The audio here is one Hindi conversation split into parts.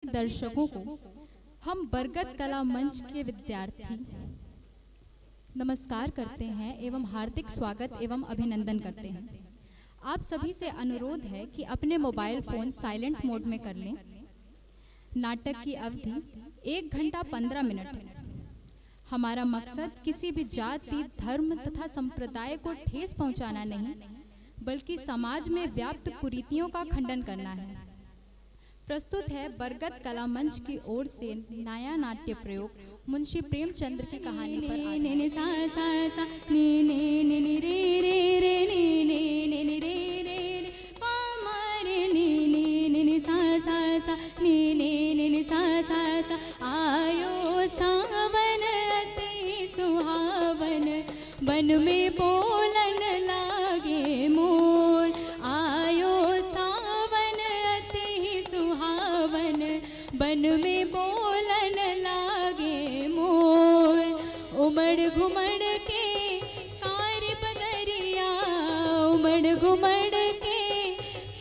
सभी दर्शकों को हम बरगद कला मंच के विद्यार्थी नमस्कार करते हैं एवं हार्दिक स्वागत एवं अभिनंदन करते हैं। आप सभी से अनुरोध है कि अपने मोबाइल फोन साइलेंट मोड में कर लें। नाटक की अवधि 1 घंटा 15 मिनट है। हमारा मकसद किसी भी जाति, धर्म तथा संप्रदाय को ठेस पहुंचाना नहीं, बल्कि समाज में व्याप्त कुरीतियों का खंडन करना है। प्रस्तुत है बरगद कला मंच की ओर से नया नाट्य प्रयोग मुंशी प्रेमचंद्र की कहानी पर आयो सावन अति सुहावन, बन में बोलन लागे मोर। आयो सावन अति सुहावन, बन में बोलन लागे मोर। उमड़ घुमड़ के कार बदरिया, उमड़ घुमड़ के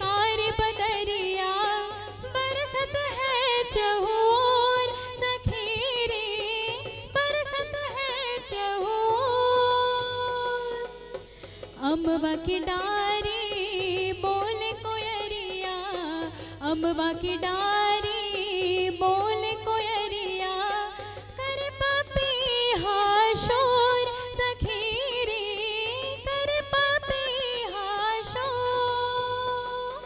कार बदरिया, बरसत है चहोर सखी रे, बरसत है चहोर। अम्बा की डारी बोले कोयरिया, अम्बा की डारी बोले कोयरिया, कर पपीहा शोर सखी रे, कर पपीहा शोर।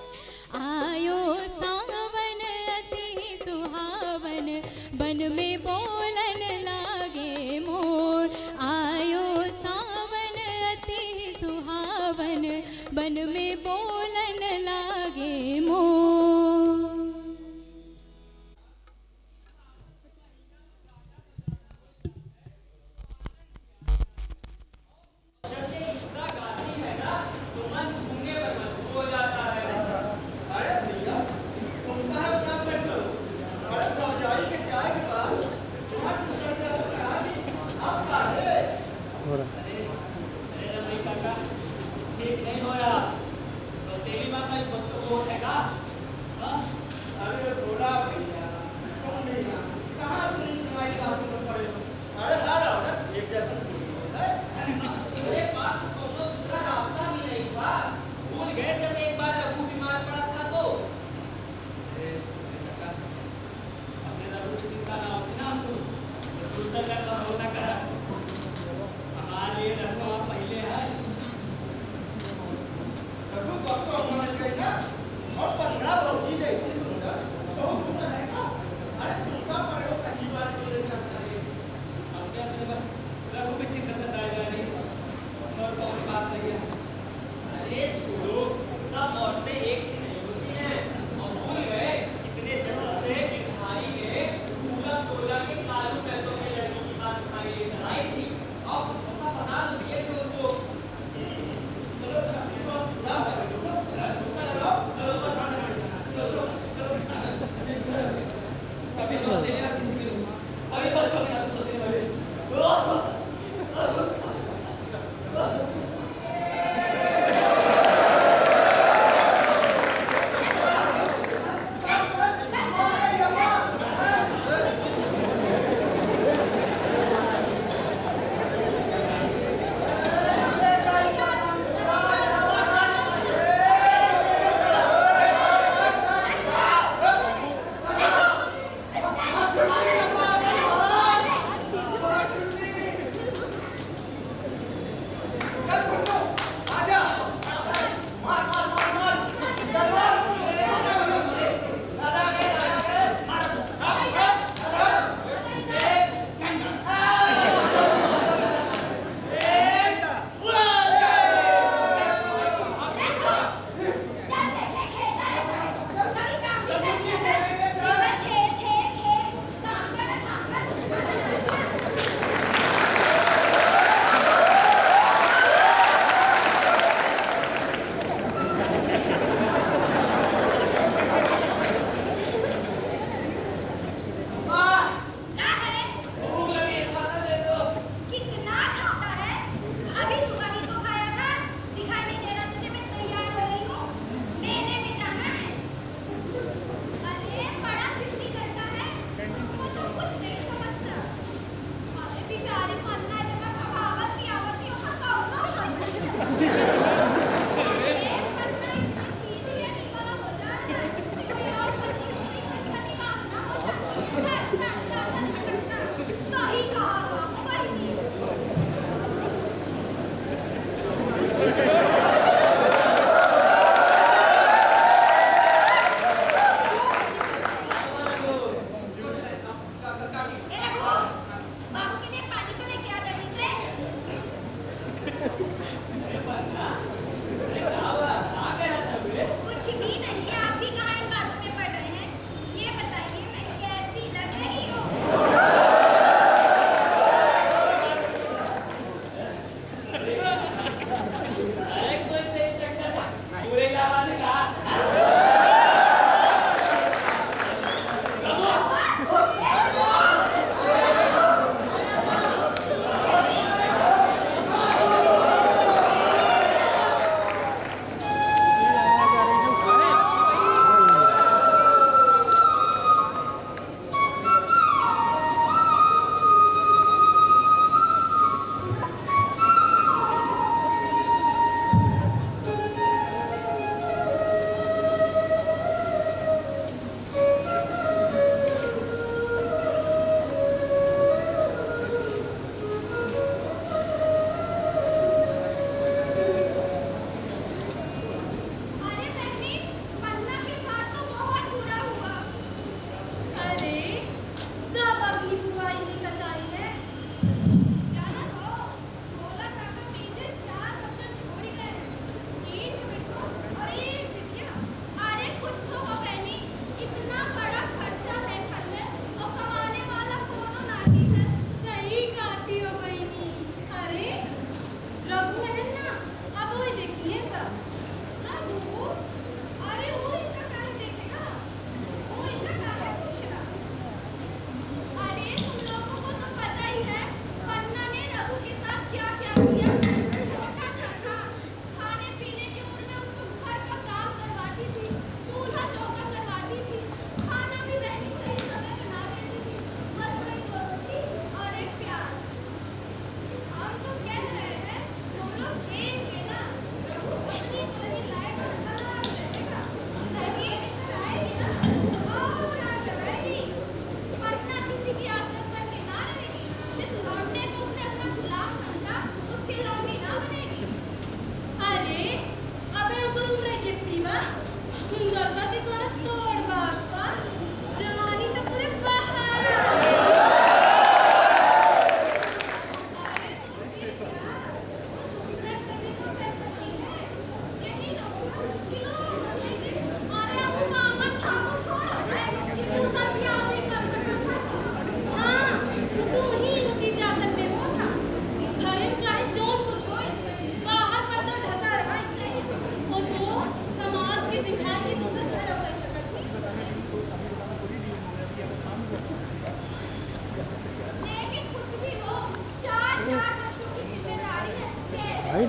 आयो सावन अति सुहावन, बन में बोलन लागे मोर। आयो सावन अति सुहावन, बन में बोलन लागे मोर।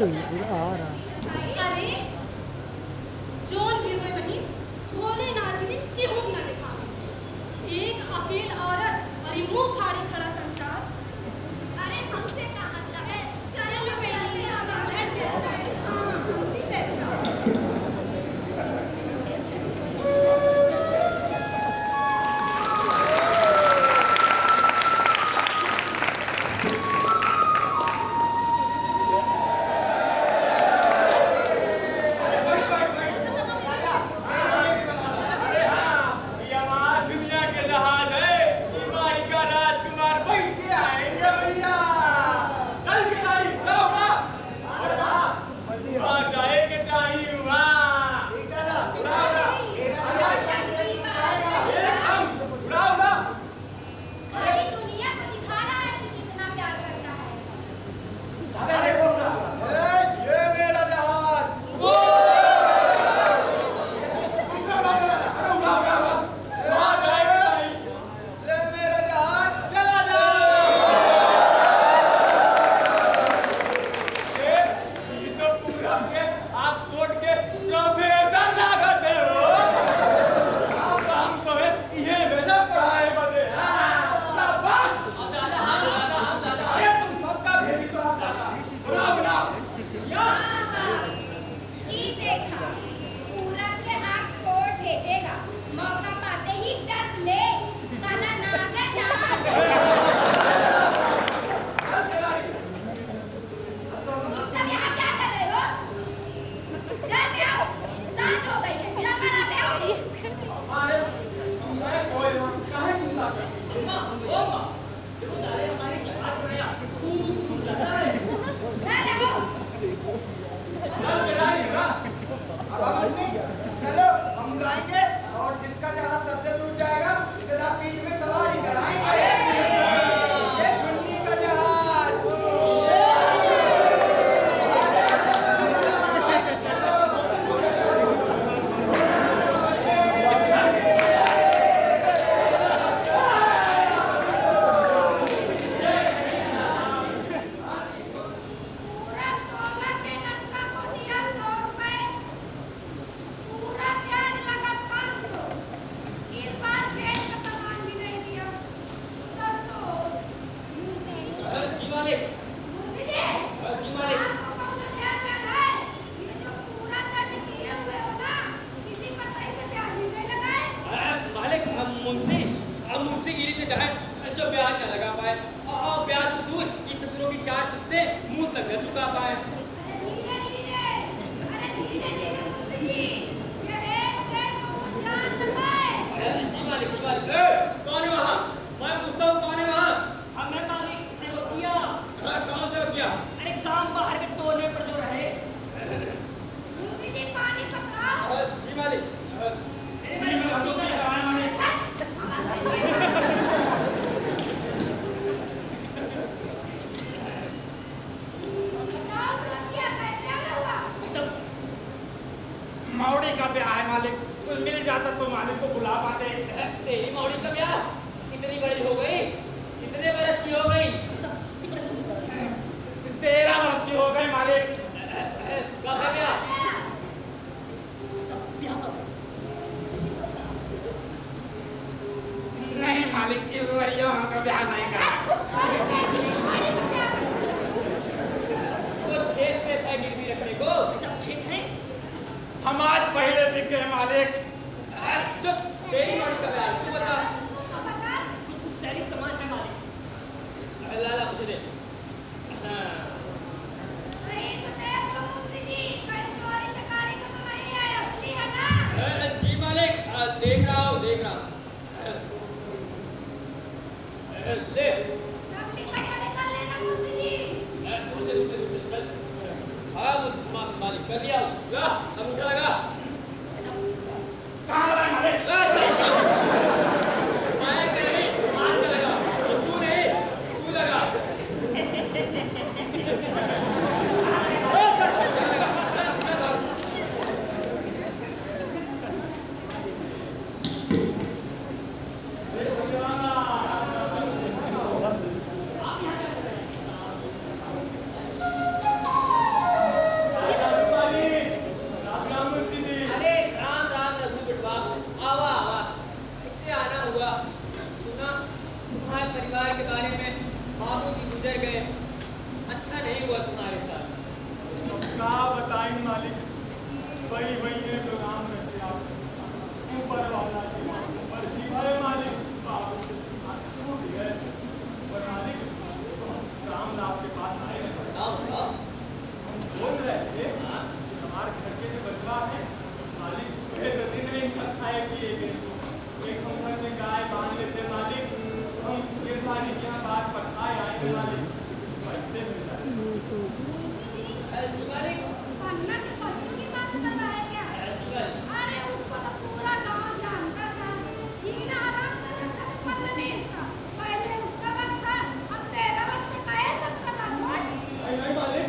अरे जोन भी हुए वही भोलेनाथ जी ने केहू ना दिखावे। एक अकेल औरत और ये मुंह फाड़े खड़ा संसार। अरे हमसे क्या मतलब है? चलो हमसे बाबूजी गुजर गए, अच्छा नहीं हुआ तुम्हारे साथ। क्या बताएं मालिक, वही है जो राम रखे आप ऊपर वाला जी ऊपर जी भाई मालिक बाबू से छूट गए। और मालिक राम आपके पास आए हैं। बताओ साहब। हम बोल रहे थे हमारे घर के जो बचवा है मालिक पहले तो दिन में इनका खाए पिए गए, एक हम घर में गाय बांध लेते मालिक, हम गिरधारी के यहाँ बात पर खाए आएंगे मालिक, पैसे मिल जाए। पन्ना के बच्चों की बात कर रहा है क्या? अरे उसको तो पूरा गांव जानता था, जीना आराम कर रखा था पन्ना ने इसका। पहले उसका वक्त था, अब तेरा वक्त का है, सब कर रहा छोड़। नहीं मालिक,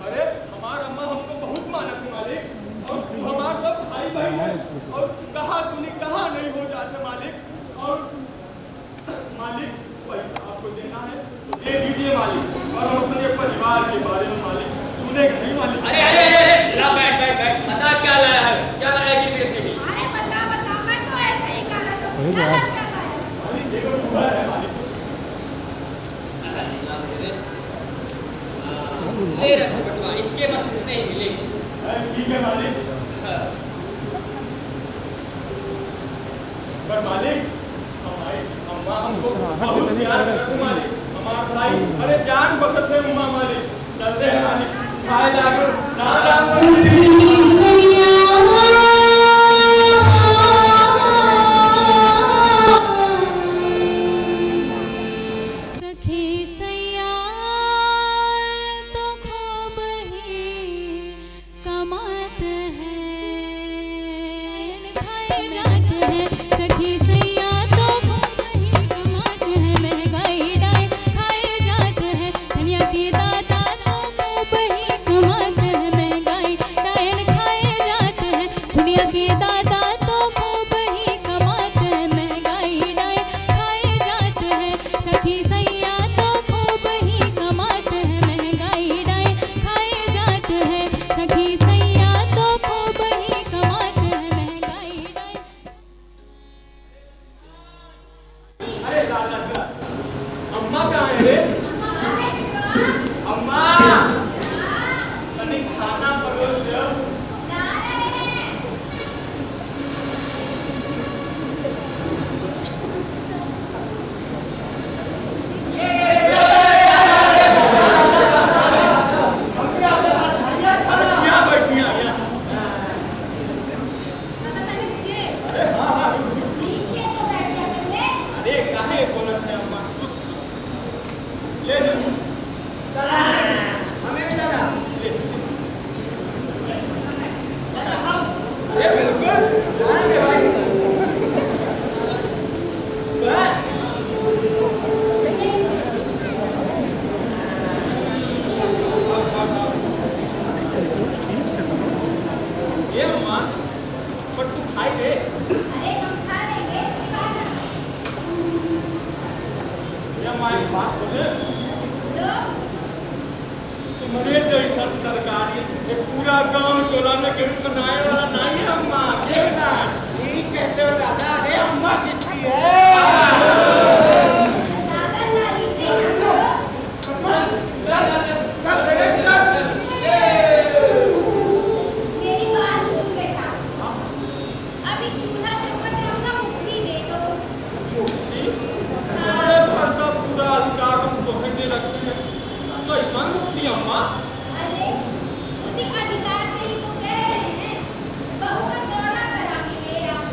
अरे हमारा अम्मा हमको बहुत मानत है मालिक, और हमारे सब भाई बहन है, और कहाँ सुनी कहाँ नहीं हो जाते मालिक। और मालिक पैसा आपको देना है तो दे दीजिए मालिक, और हम अपने परिवार के बारे में मालिक सुनेंगे नहीं मालिक। अरे ला बैठ बता क्या लाया है, क्या लाया कि मेरे लिए? अरे बता मैं तो ऐसे ही कर रहा था। क्या लाया? मालिक देखो शुगर है मालिक। ले रखो बटवा, इसके बस इतने ही मिलेंगे। ठीक है मालिक। पर मालिक हमारे अम्मा हमको बहुत प्यार करते मालिक, हमारा भाई अरे जान बकत है उमा मालिक। चलते हैं मालिक, खाए जाकर राम राम सखी सैया तो खूब ही कमात है, खाए जात है। सखी सैया तो खूब ही कमात है, महंगाई डाय खाए जात है। धनिया के दादा तो खूब ही कमात है, महंगाई डायन खाए जात है। चुनिया के दादा तो खूब ही कमात है, महंगाई डाय खाए जात है। सखी सैया तो खूब ही कमात है, महंगाई डाय खाए जात है। सखी सैया तो खूब ही कमात है, महंगाई डाय। अरे लाला का अम्मा कहाँ है रे? अम्मा तनिक खाना परोस दो। यहाँ बैठी यहाँ। नीचे तो बैठ जा कर ले। अरे काहे बोलत है अम्मा? ले ले ये बिल्कुल आएंगे भाई। ये अम्मा पर तू खाई दे। अरे हम खा लेंगे, खा ना। ये अम्मा एक बात बोले, लो, तुम्हारे जैसा तरकारी ये पूरा गांव टोला में केहू बनाए वाला नहीं है अम्मा। देखना ठीक कहते हो दादा। अरे अम्मा किसकी है? दादा नारी से ना करो। मेरी बात सुन बेटा, अभी चूल्हा चौका से हमका मुक्ति दे दो। तुम्हारे घर का पूरा अधिकार हम तुम्हें दे रखते हैं, तो ऐसा मुक्ति अम्मा। अरे उसी अधिकार से ही तो कह रहे हैं, बहू का दौरा करा के ले आओ।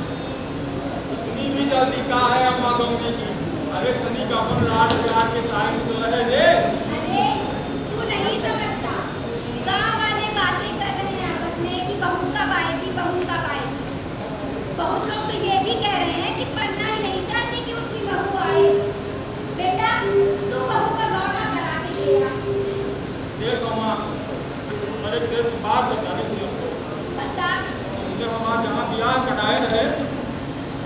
इतनी भी जल्दी कहाँ है अम्मा गौरी जी? अरे तनिक अपन लाड प्यार के साथ तो रहे दे। अरे तू नहीं समझता, गाँव वाले बातें कर रहे हैं आपस में कि बहू कब आएगी, बहू कब आएगी। बहुत लोग तो ये भी कह रहे हैं कि पन्ना ही नहीं चाहती कि उसकी बहू आए। बेटा तू बहू का दौरा करा के ले आ। देख अम्मा, अरे तेरे से बात बतानी थी हमको। बता। जब हमारे जहाँ ब्याह कराए रहे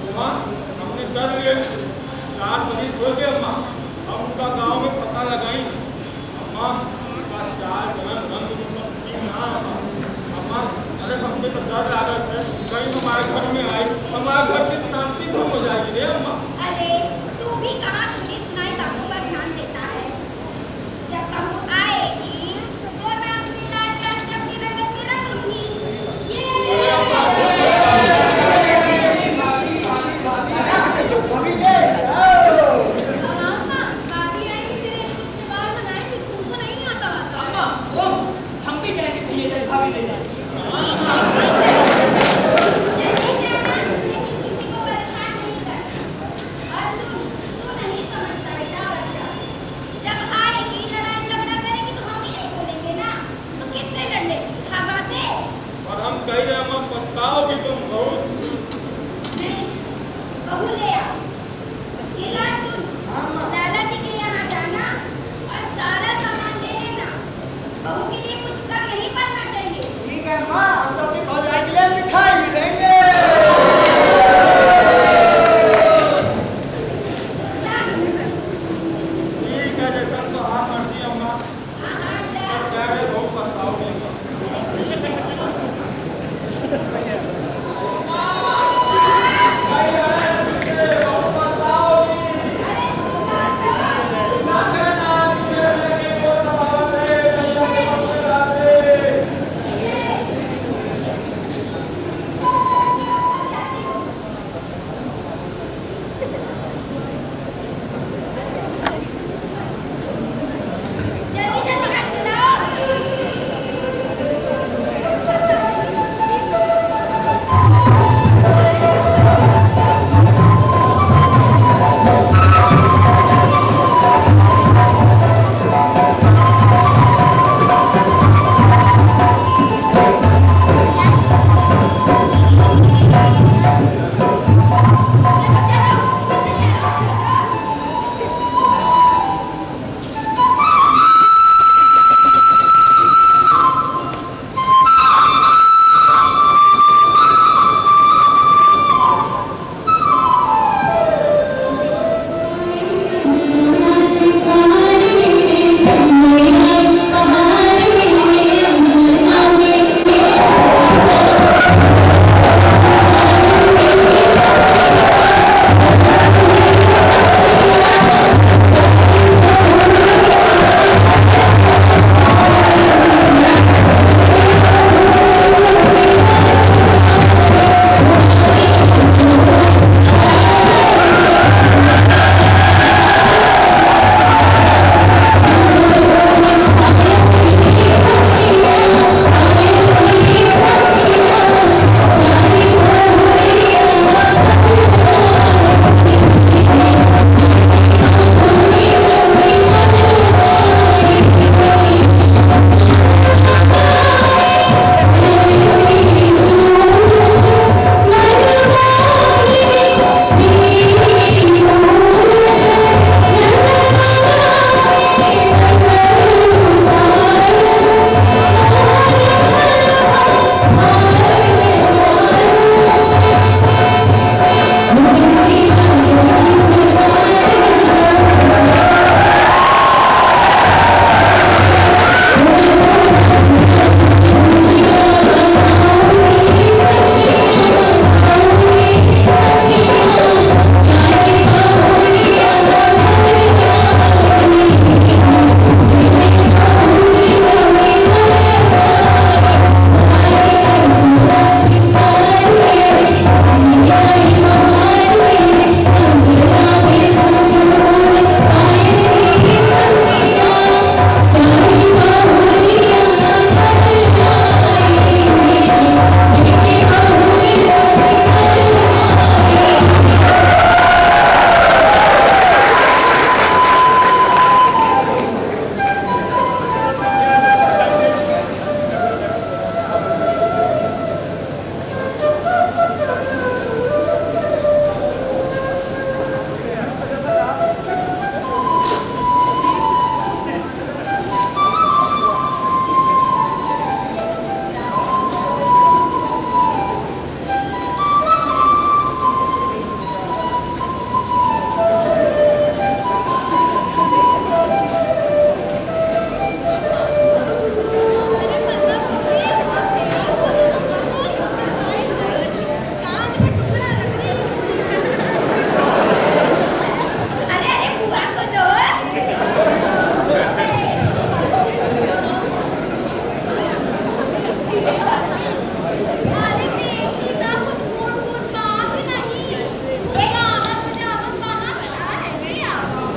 वहाँ हमने कर लिए 4 मरीज हो गए अम्मा। अब उनका गांव में पता लगाई अम्मा, उनका 4 जन रंग रूप ठीक ना अम्मा। अरे हमने तो डर लागत है कहीं हमारे घर में आई, हमारे घर की शांति भंग हो जाएगी रे अम्मा। अरे तू भी कहाँ सुनी सुनाई बातों पर ध्यान देता है।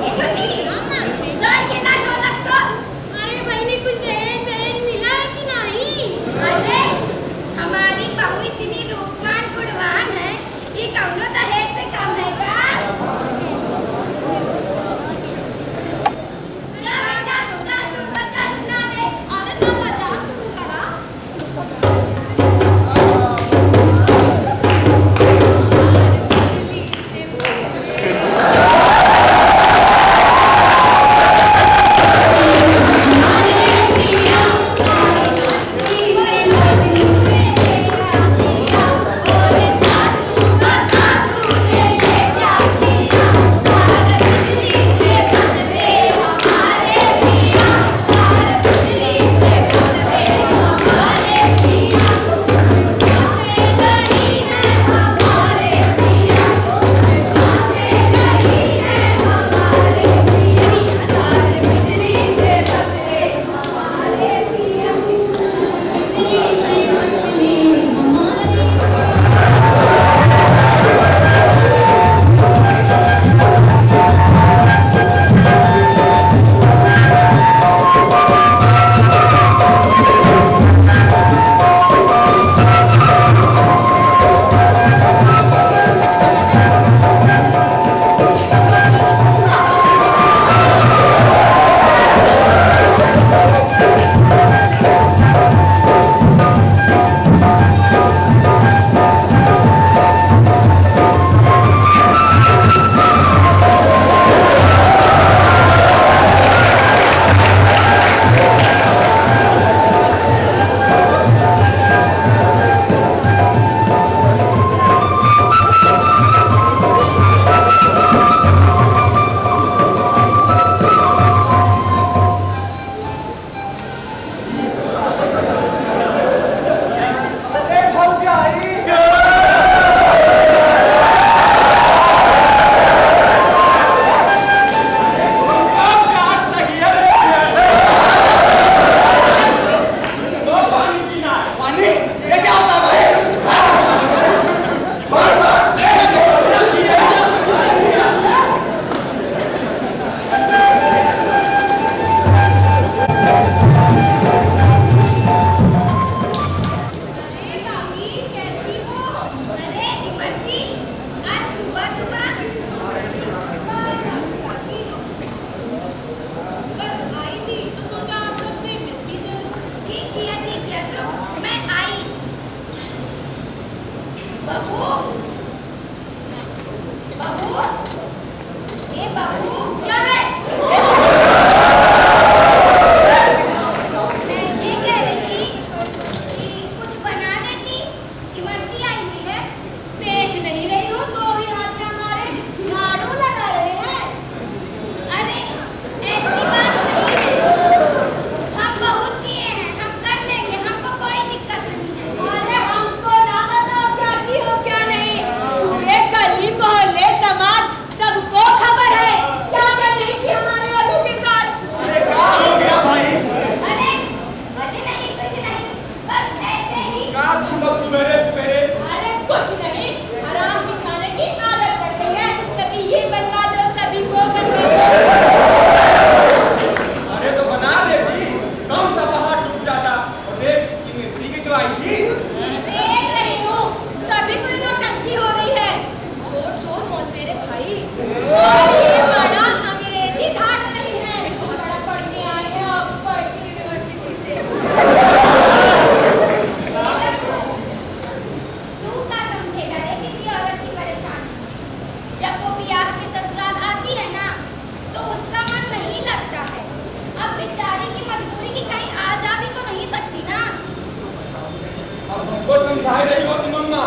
ये छुट्टी लौट के ला ढोलक को। अरे बहनी कुछ दहेज दहेज मिला है कि नहीं? अरे हमारी बहू इतनी रूपवान गुणवान है, ये कौनो दहेज से कम है का? समझा रही हो तुम अम्मा?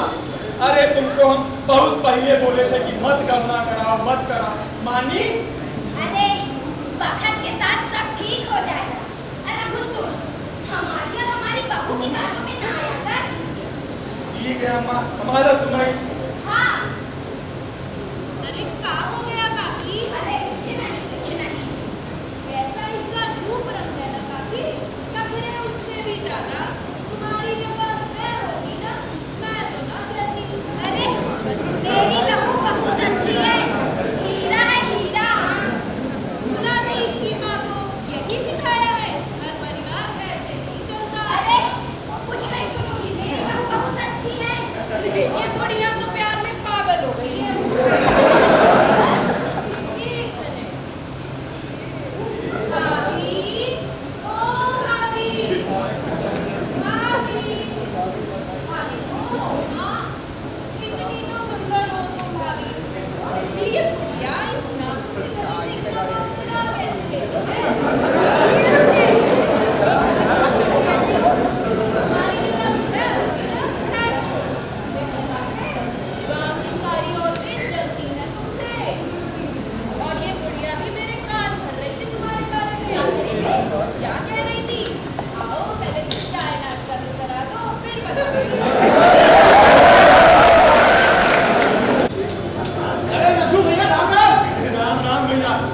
अरे तुमको हम बहुत पहले बोले थे कि मत करना कराओ मत कराओ, मानी? अरे वक्त के साथ सब ठीक हो जाएगा। अरे खुद सोच, हमारी और हमारी बहू की बातों में ना आया कर। ठीक है अम्मा, हमारा तुम्हें। हाँ। अरे क्या हो गया काकी? अरे कुछ नहीं। जैसा इसका रूप रंग है ना काकी, नखरे उससे भी ज्यादा तुम्हारी जगह मैं होती ना, मैं तो ना सहती। अरे मेरी बहू बहुत अच्छी है, हीरा है हीरा।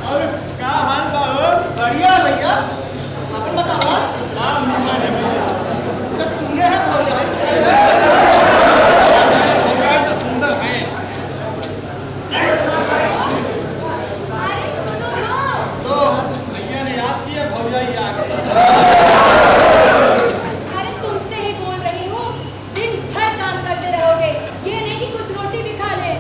और क्या हाल बा हो? बढ़िया भैया अपन बताओ नाम निमान है भैया। तो तूने है भौजाई भौजाई तो सुंदर है। अरे सुनो तो। तो भैया ने याद किया भौजाई आ गई। अरे तुमसे ही बोल रही हूँ, दिन भर काम करते रहोगे, ये नहीं कि कुछ रोटी भी खा ले।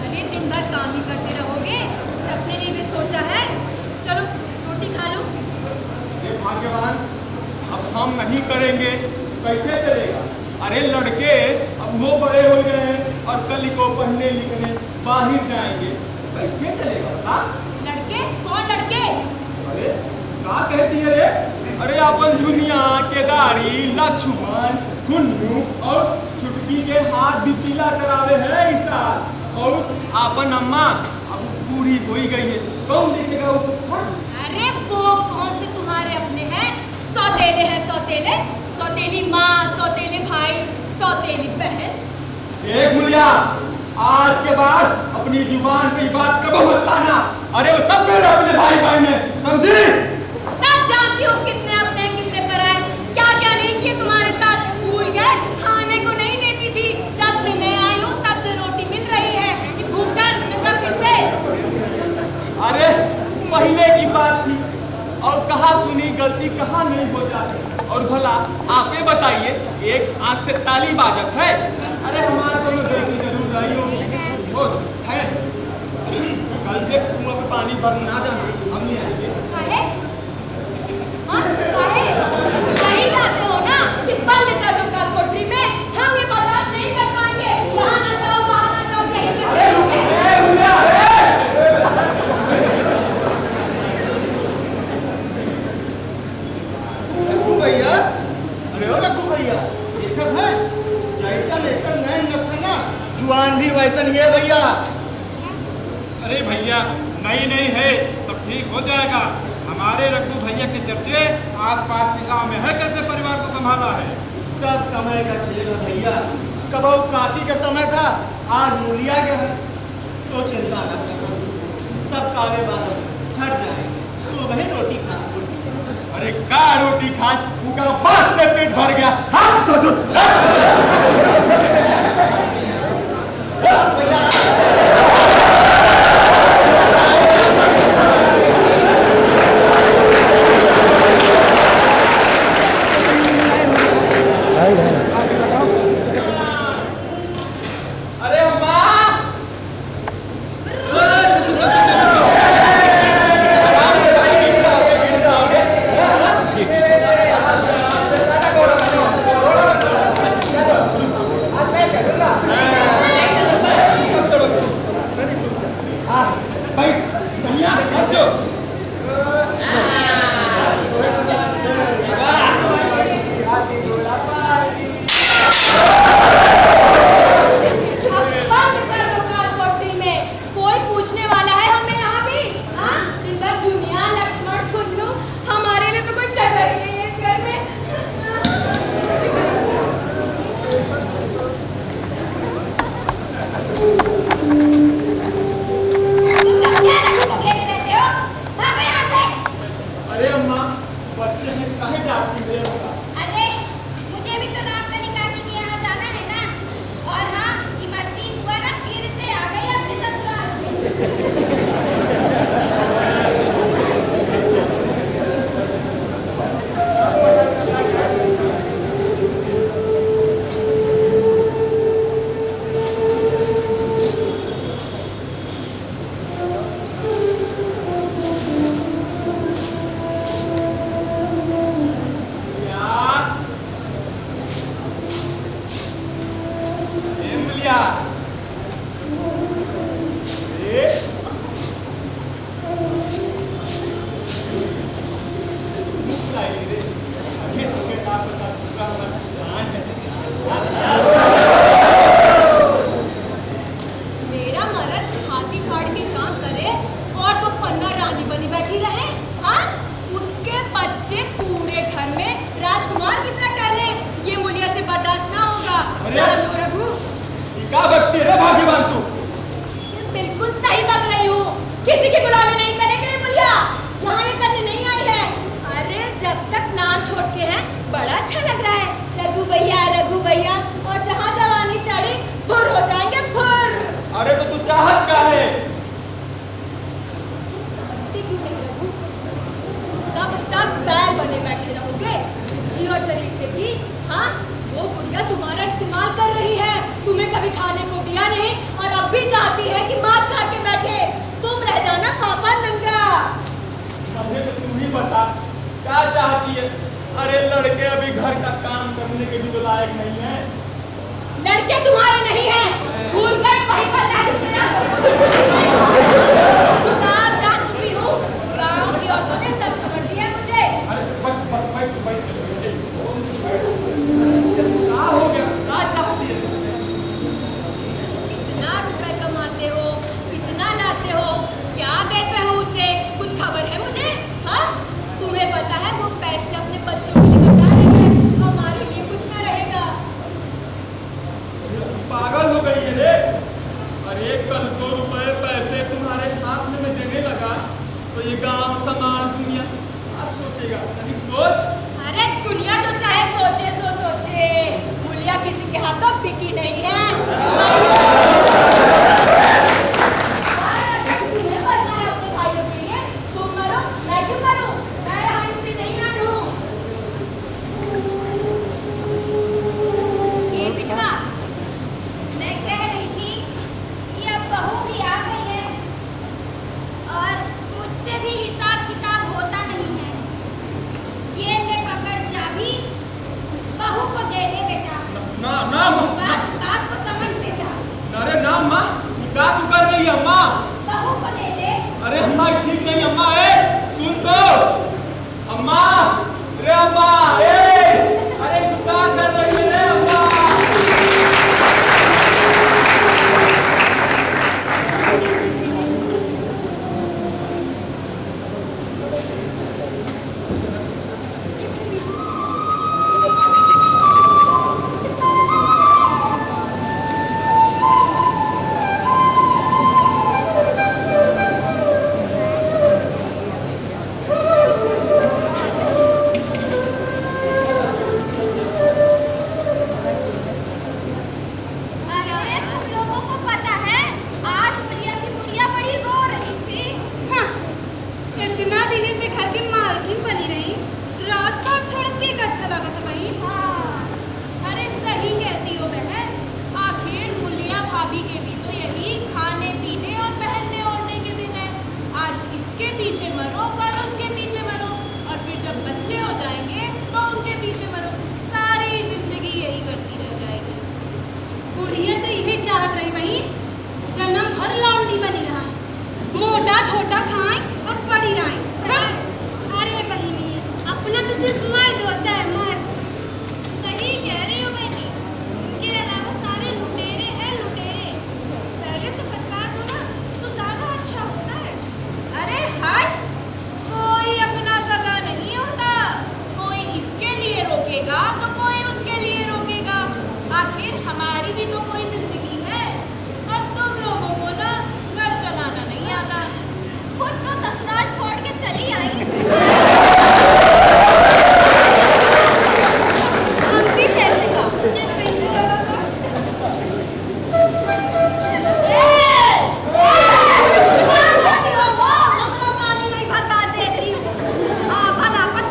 अरे दिन भर काम ही करते रहोगे, कुछ अपने लिए भी सोचा है? चलो रोटी खा लो। ये भाग्यवान, अब हम नहीं करेंगे कैसे चलेगा? अरे लड़के अब वो बड़े हो गए हैं और कल को पढ़ने लिखने बाहर जाएंगे, कैसे चलेगा? हाँ? लड़के? कौन लड़के? अरे क्या कहती है रे? अरे अपन झुनिया, केदारी, लक्ष्मण, गुन्नू और छुटकी के हाथ भी पीला करावे हैं इस साल। और अपन अम्मा अब बूढ़ी हो ही गई है, कौन देखेगा वो? हाँ? अरे वो कौन से तुम्हारे अपने हैं? सौतेले हैं, सौतेले, सौतेली माँ, सौतेले भाई, सौतेली बहन। एक मुलिया, आज के बाद अपनी जुबान पे बात कब मत लाना। अरे वो सब मेरे अपने भाई बहन हैं, समझी? सब जानती हो कितने अपने कितने पराए, क्या क्या नहीं किए तुम्हारे साथ। भूल गए, खाने को नहीं देती थी, जब से मैं आई हूँ तब से रोटी मिल रही है कि भूखा नंगा फिरते। अरे पहले की बात थी और कहाँ सुनी गलती कहाँ नहीं हो जाती। और भला आप ये बताइए, एक आंख से ताली बाजत है। अरे हमारे को गलती जरूर रही होगी, वो है कल से कुआं पे पानी भर ना जाना, हम नहीं आएंगे। काहे? हाँ, काहे? नहीं चाहते हो ना कि बंद कर दो काल कोठरी में? हम ये बर्दाश्त नहीं कर पाएंगे। यहाँ ना जाओ, वहाँ ना जाओ, यहीं पे रहोगे। रघु भैया, अरे ओ रघु भैया, देखत है जैसा लेकर नए नक्शा जुआन भी वैसा नहीं है भैया। अरे भैया नहीं नहीं है, सब ठीक हो जाएगा। हमारे रघु भैया के चर्चे आसपास के गांव में है, कैसे परिवार को संभाला है। सब समय का खेल है भैया। कबहू काटी का समय था, आज मूलिया के है, तो चिंता न करो, सब काले बादल छट जाएंगे। तो वही रोटी खा। अरे का रोटी खाए, उनका बात से पेट भर गया। हाँ तो अरे अम्मा, बंद कर दो काल कोठरी में, कोई पूछने वाला है हमें यहाँ भी? हाँ, दिन भर झुनिया, लक्ष्मण, गुन्नू, हमारे लिए तो कोई जगह ही नहीं है इस घर में। तुम लोग क्या रखो को घेरे रहते हो? भागो यहाँ से। अरे अम्मा, बच्चे हैं काहे डांटती है बता। अरे मुझे भी तो राम कनिका जी के यहाँ जाना है ना। और हाँ, इमरती हुआ ना फिर से आ गई अपने ससुराल से। मेरा मर्द छाती फाड़ के काम करे और वो पन्ना रानी बनी बैठी रहे। हाँ, उसके बच्चे पूरे घर में राजकुमार कितना टहले, ये मूलिया से बर्दाश्त अरे! जानो रघु, क्या बकती है रे भाग्यवान तू? बिल्कुल सही बक रही हूँ। किसी की गुलामी नहीं करेगी रे बुढ़िया, यहाँ ये करने नहीं आई है। अरे जब तक नाम छोड़ के हैं बड़ा अच्छा लग रहा है, रघु भैया, और जहाँ जवानी चढ़ी फुर हो जाएंगे फुर। अरे तो तू चाहत क्या है? समझते क्यों नहीं रघु? कब तक बैल बने बैठे रहोगे? जी और शरीर से भी। हाँ, वो बुढ़िया तुम्हारा इस्तेमाल कर रही है, तुम्हें कभी खाने को दिया नहीं और अब भी चाहती है कि मांस खा के बैठे, तुम रह जाना पापा नंगा। अरे तो तू ही बता क्या चाहती है? अरे लड़के अभी घर का काम करने के भी तो लायक नहीं है। लड़के तुम्हारे नहीं हैं, भूल गए वहीं पर साहब जान चुकी हूँ, गांव की औरतों ने सब खबर दी है मुझे। अरे बैठ क्या हो गया? क्या चाहती है? कितना रुपए कमाते हो, कितना लाते हो, क्या देते हो उसे, कुछ खबर है मुझे? हाँ, तुम्हें पता है वो पैसे अपने बच्चों के लिए बचा रहे हैं, हमारे लिए कुछ ना रहेगा। पागल हो गई है रे? अरे कल 2 रुपए पैसे तुम्हारे हाथ में मैं देने लगा तो ये गांव समाज दुनिया क्या सोचेगा? तनिक सोच। अरे दुनिया जो चाहे सोचे सो सोचे, मूलिया किसी के हाथों बिकी नहीं है। तुम्हें बचना है अपने भाइयों के लिए, तुम मरो मैं क्यों मरूं? मैं यहाँ इसलिए नहीं आई हूँ। ये बिटवा, मैं कह रही थी कि अब बहू भी आ गई है और मुझसे भी हिसाब किताब होता नहीं है। ये ले पकड़ चाबी, बहू को दे दे बेटा। ना ना बात को समझ बेटा। अरे ना माँ, क्या तू कर रही है अम्मा? बहू को दे दे। अरे अम्मा ठीक नहीं अम्मा, सुन तो अम्मा, रे अम्मा, अरे तू क्या कर रही है रे अम्मा? अरे तुम लोगों को पता है आज बुढ़िया की बुढ़िया बड़ी रो रही थी। हाँ, इतना दिन से घर की मालकिन बनी रही, राजपाट छोड़ के अच्छा लगा था भाई। हाँ, अरे सही कहती हो बहन, आखिर मुलिया भाभी के भी तो यही खाने पीने और पहनने ओढ़ने के दिन है। आज इसके पीछे मरो, कल उसके पीछे मरो, और फिर जब बच्चे हो जाएंगे तो उनके पीछे मरो, सारी जिंदगी यही करती रह जाएगी। बुढ़िया तो यही चाहत रही भाई, जन्म भर लौंडी बनी रहा, मोटा छोटा खाएं और पड़ी रहें। हाँ? अरे बहिनी, अपना तो सिर्फ मर्द होता है, मर्द। सही कह रही हो बहनी, इनके अलावा सारे लुटेरे हैं लुटेरे। पहले से फटकार दो ना तो ज्यादा अच्छा होता है। अरे हट, कोई अपना सगा नहीं होता, कोई इसके लिए रोकेगा तो कोई उसके लिए रोकेगा। आखिर हमारी भी तो कोई जिंदगी है, और तुम लोगों को ना घर चलाना नहीं आता। खुद तो ससुराल छोड़ के चली आई। हमसी सहसे का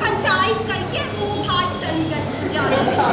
पंचायत करके वो उठा चली गई जा रही है।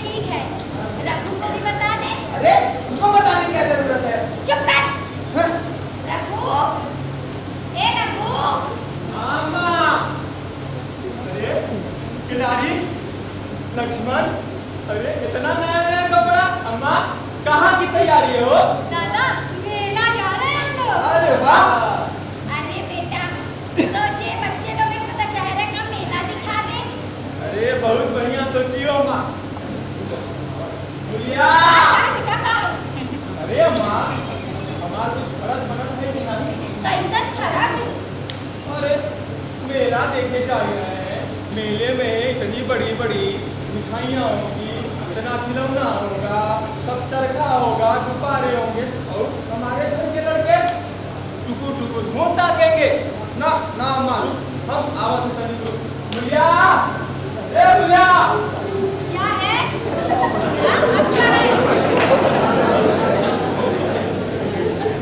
ठीक है रघु को भी बता दे। अरे उसको बताने की क्या जरूरत है? चुप कर हाँ? रघु, ए रघु। अरे किनारी लक्ष्मण, अरे इतना नया नया कपड़ा। अम्मा कहाँ की तैयारी हो? दादा मेला जा रहे हैं हम लोग। अरे वाह! अरे बेटा सोचे बच्चे लोग इसको दशहरे का मेला दिखा दे। अरे बहुत बढ़िया सोची हो अम्मा। गुड़िया! बेटा का अरे अम्मा हमारा कुछ फर्ज बनत है कि नहीं? कैसन फर्ज? अरे मेला देखे जा रहे हैं, मेले में इतनी बड़ी बड़ी मिठाइयाँ होंगी, इतना खिलौना होगा, सब चरखा होगा, गुब्बारे होंगे और हमारे घर के लड़के टुकुर टुकुर मुंह ताकेंगे। ना ना अम्मा हम आवत तनी को बुलिया, ए बुलिया! क्या है? हाँ, अब क्या है?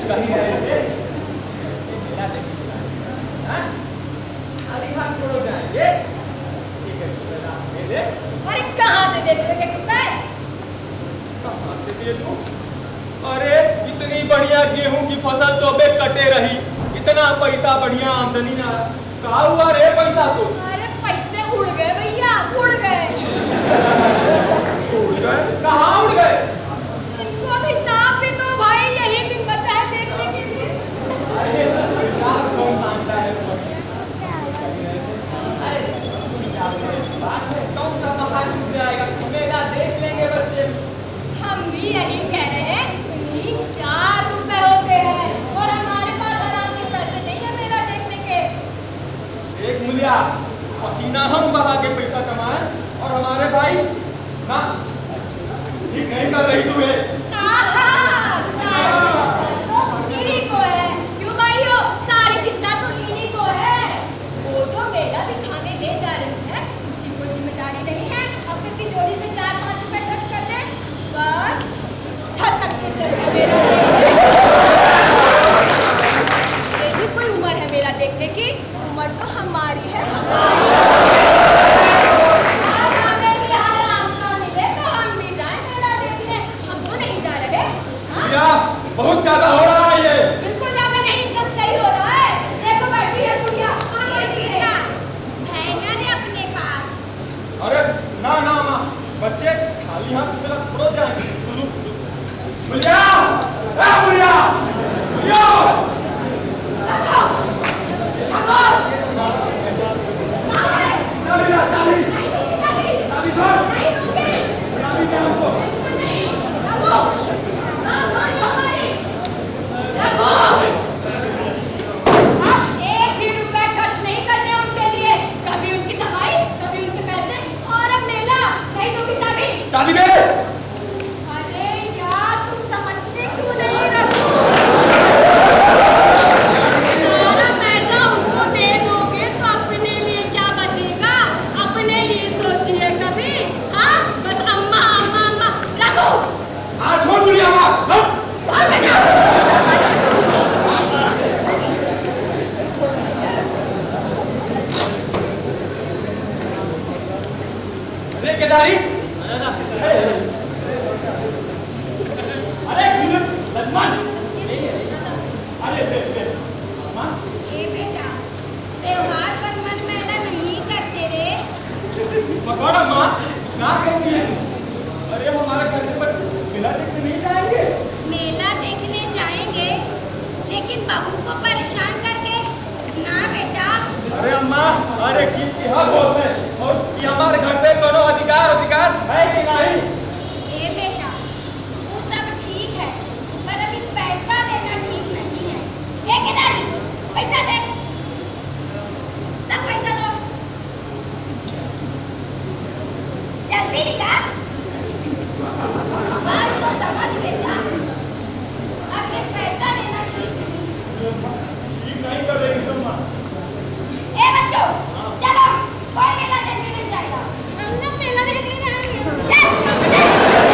कहीं रहे थे मेला देखेंगे, हाँ? खाली हाथ छोड़ो जाएंगे, ठीक है चला मेले। अरे कहाँ से दे दे कुत्ता? कहाँ से दे दूं? अरे इतनी बढ़िया गेहूं की फसल तो अबे कटे रही, इतना पैसा बढ़िया आमदनी ना, कहाँ हुआ रे पैसा तो? अरे पैसे उड़ गए भैया, उड़ गए। उड़ गए? कहाँ उड़ गए? इनको अभी हिसाब भी तो भाई यही दिन बचा है देखने के लिए। अरे पैसा कौन मांगता है? अरे बात है कौन सा बाहर टूट जाएगा, मेला देख लेंगे बच्चे। हम भी यही कह रहे हैं, 3-4 रुपए होते हैं और हमारे पास आराम के पैसे नहीं है मेला देखने के। एक मुलिया पसीना हम बहा के पैसा कमाए और हमारे भाई ना ठीक नहीं कर रही तू है। इन्हीं को है, क्यों भाइयों? सारी चिंता तो इन्हीं को है। वो जो मेला दिखाने ले जा रहे हैं उसकी कोई जिम्मेदारी नहीं है। अपनी तिजोरी से 4-5 रुपए खर्च कर दे, बस खसक के चल के मेला देखने। ये भी कोई उम्र है मेला देखने की? उम्र तो हमारी है। हमें भी आराम का मिले तो हम भी जाएं मेला देखने। हम तो नहीं जा रहे। हाँ? क्या बहुत ज्यादा हो रहा है ये? बिल्कुल ज्यादा नहीं, एकदम सही हो रहा है। देखो बैठी है गुड़िया, भैया ने अपने पास। अरे ना ना माँ, बच्चे खाली हाथ मेरा थोड़ा जाएंगे। बुलिया! ए बुलिया! बुलिया! चाबी ला, चाबी! चाबी छोड़! चाबी दे हमको! अब 1 भी रुपए खर्च नहीं करने उनके लिए। कभी उनकी दवाई, कभी उनके पैसे और अब मेला। नहीं दूंगी चाबी। चाबी दे! अरे यार तुम समझते क्यों नहीं रघु? सारा पैसा उनको दे दोगे तो अपने लिए क्या बचेगा? अपने लिए सोचिए कभी। हाँ बस अम्मा अम्मा अम्मा। रघु हाँ छोड़ बुलिया माँ! बाहर में जाओ। अरे केदारी! अरे लक्ष्मण! अरे माँ! ए बेटा त्योहार पर मन मैला नहीं करते रे। पकड़ो माँ, क्या कहती है? अरे हमारे घर के बच्चे मेला देखने नहीं जाएंगे? मेला देखने जाएंगे लेकिन बहू को परेशान करके ना बेटा। अरे अम्मा, अरे चीज की हक होता है और ये हमारे घर पे कोनो अधिकार है कि नहीं? ए बेटा वो सब ठीक है पर अभी पैसा देना ठीक नहीं है। ए केदारी पैसा दे, सब पैसा दो, जल्दी निकाल। बात को समझ बेटा, अब ये पैसा देना ठीक नहीं। नहीं कर रही अम्मा। ए बच्चों चलो कोई मेला देखने नहीं जाएगा। हम लोग मेला देखने जाएंगे। चल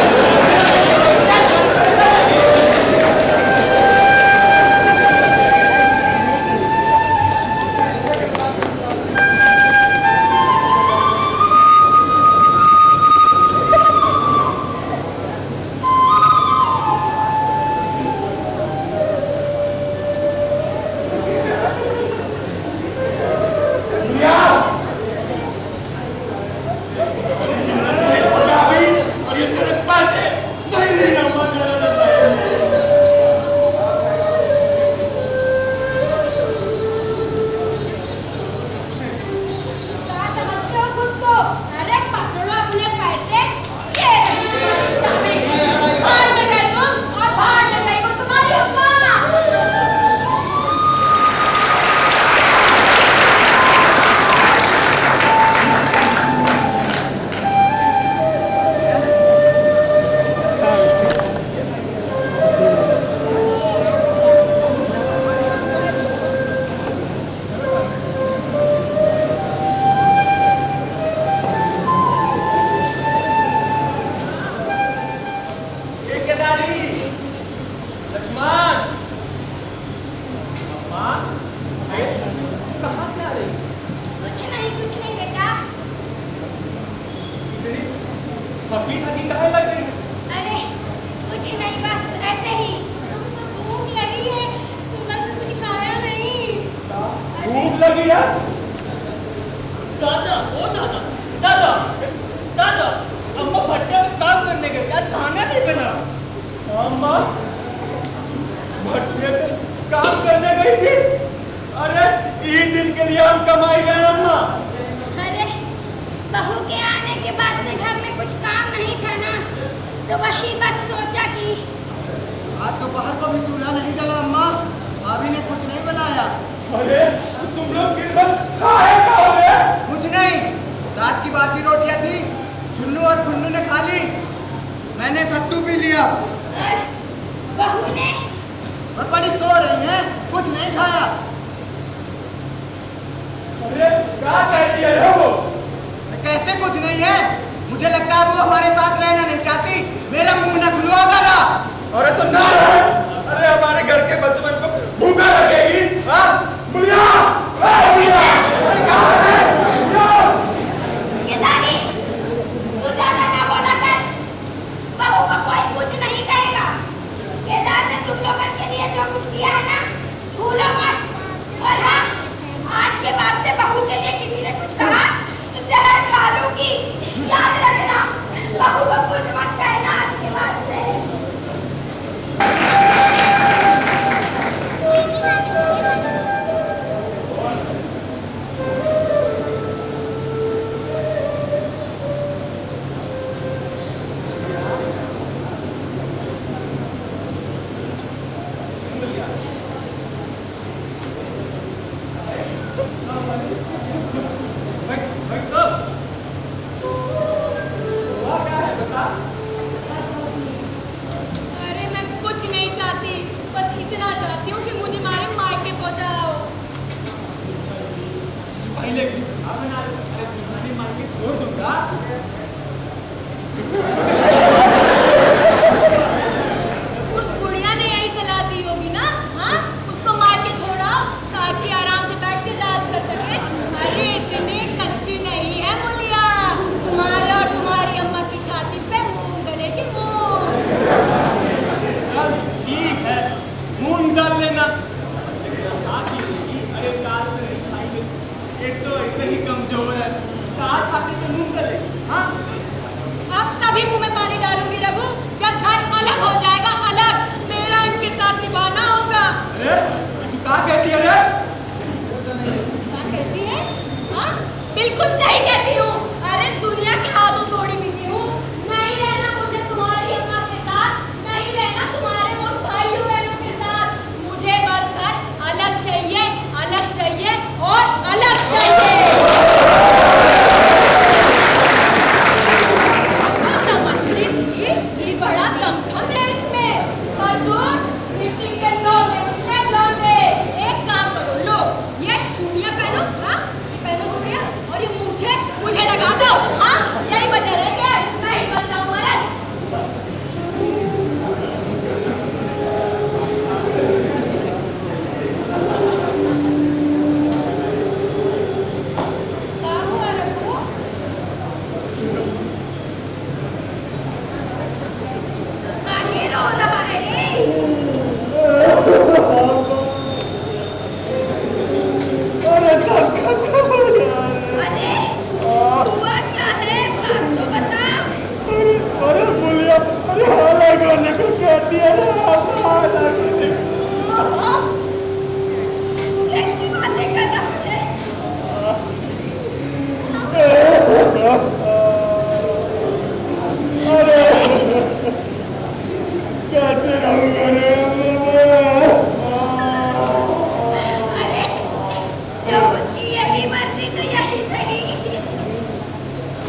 जब उसकी यही मर्जी तो यही सही।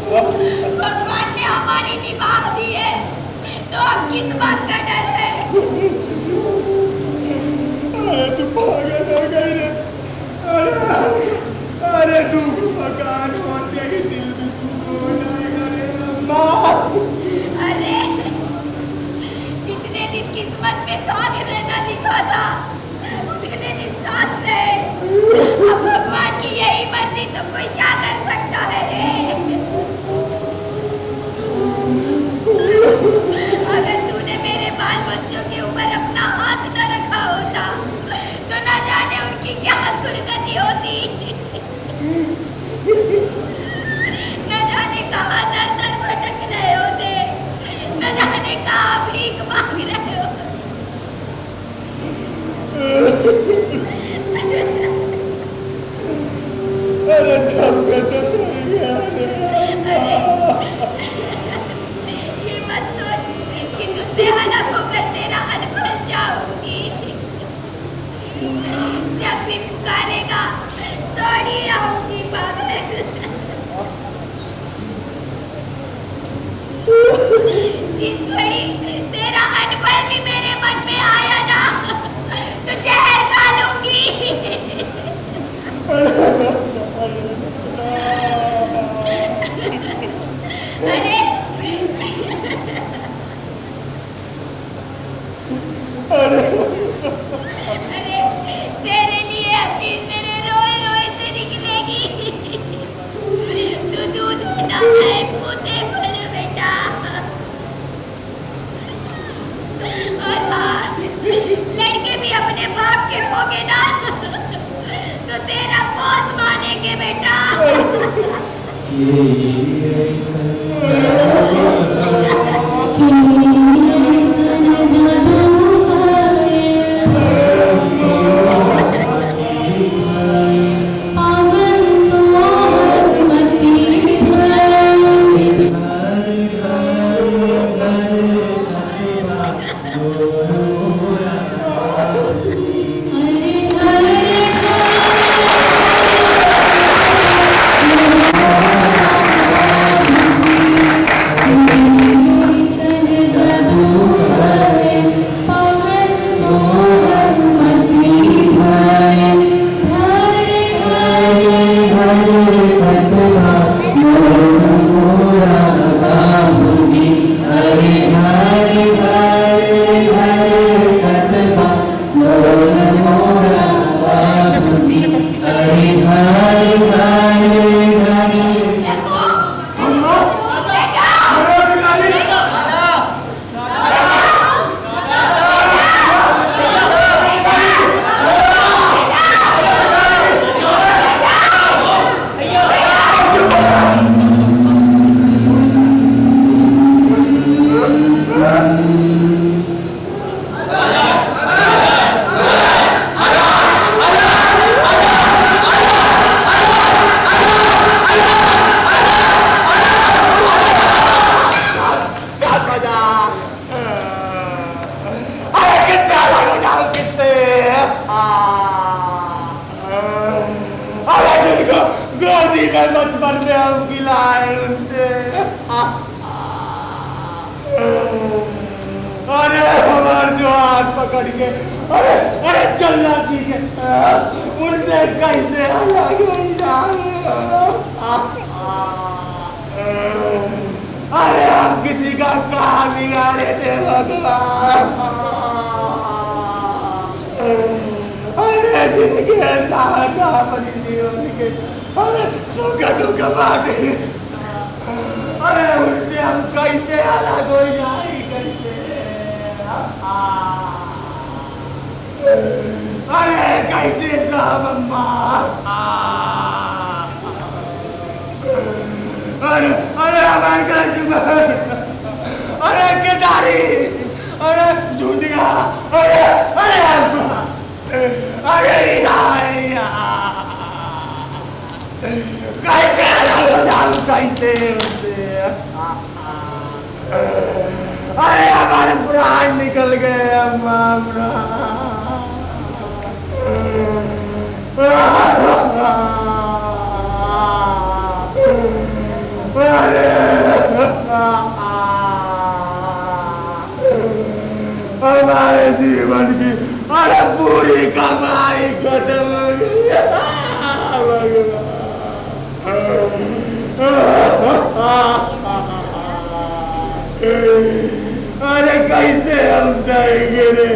भगवान ने हमारी निभाह दी है तो अब किस बात का डर है? अरे तू पागल हो गई रे। अरे तू मकान होते ही दिल भी तू हो जाएगा रे अम्मा। अरे जितने दिन किस्मत में साथ रहना लिखा था उतने दिन साथ रहे। अब भगवान की यही मर्जी तो कोई क्या कर सकता है रे। अगर तूने मेरे बाल बच्चों के ऊपर अपना हाथ न रखा होता तो न जाने उनकी क्या दुर्गति होती। न जाने कहाँ दर दर भटक रहे होते, न जाने कहाँ भीख मांग रहे हो। अरे सब खत्म हो गया रे। ये मत सोच कि तुझसे अलग होकर तेरा अनुभव चाहूंगी। जब भी पुकारेगा दौड़ी आऊंगी पागल। जिस घड़ी तेरा अनुभव भी मेरे मन में आया ना तो जहर खा लूंगी। अरे अरे तेरे लिए आशीष मेरे रोए रोए से निकलेगी। तू दूध ना है पोते फल बेटा। और हाँ लड़के भी अपने बाप के होगे ना तो तेरा पौध मानेंगे बेटा। बचपन में हम गिलाए उनसे। अरे हमारे जो हाथ पकड़ के अरे अरे चलना सीखे उनसे कैसे अलग हो जाए। अरे हम किसी का कहाँ बिगाड़े थे भगवान। अरे जिनके साथ अपनी जीवन के अरे सुख दुख बांटे अरे उनसे हम कैसे अलग हो जाए कैसे। अरे कैसे साहब अम्मा। अरे अरे हमारे घर जुबान अरे केदारी अरे दुनिया अरे अरे अम्मा अरे कैसे अलग हो जाऊं कैसे उनसे। अरे हमारे प्राण निकल गए अम्मा प्राण। पूरी कमाई खत्म हो गई। अरे कैसे हम जाएंगे रे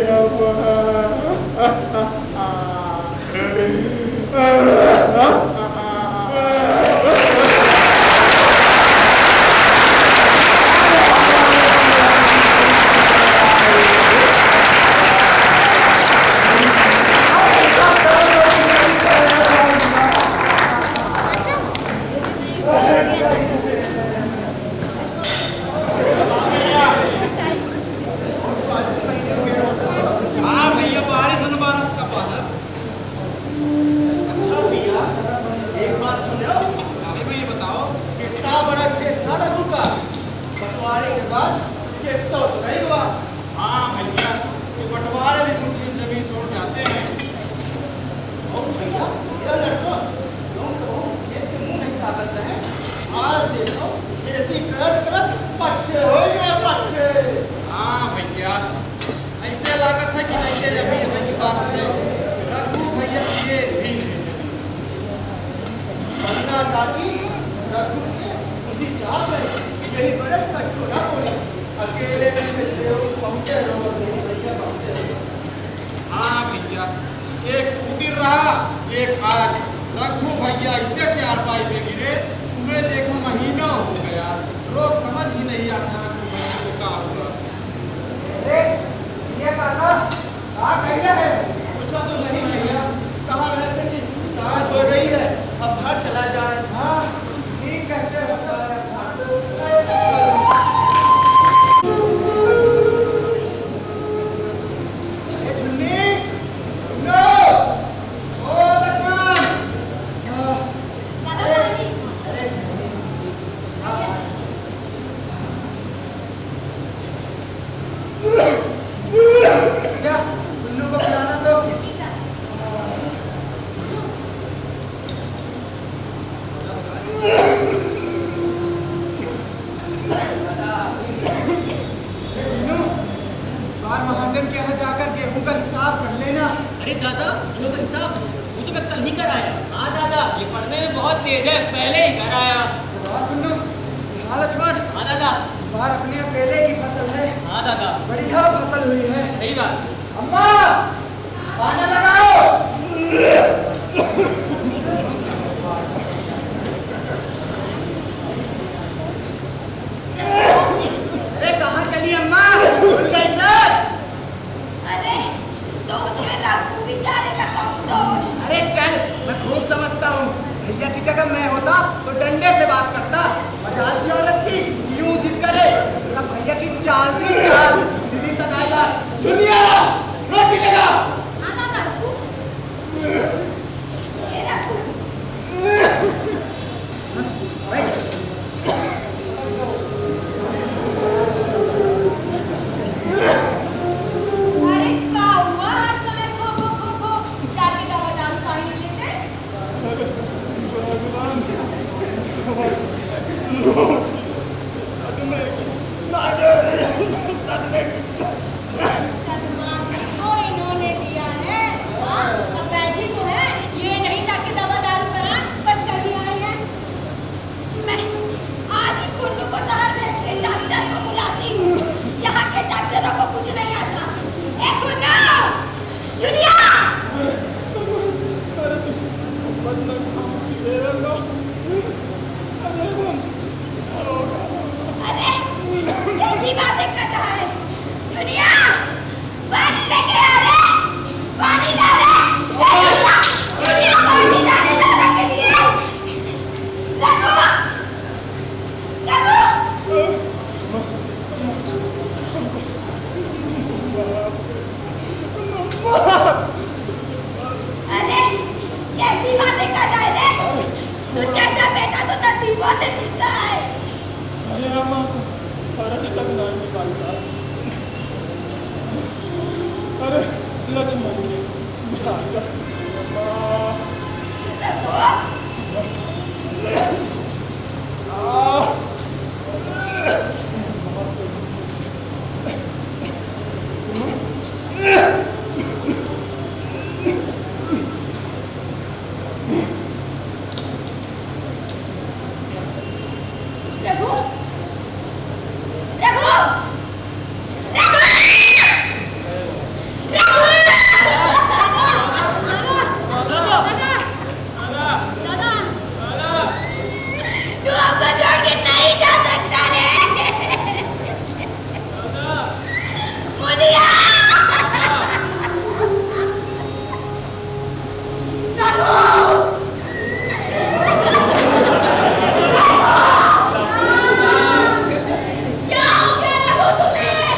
क्या हो गया रघु तुम्हें?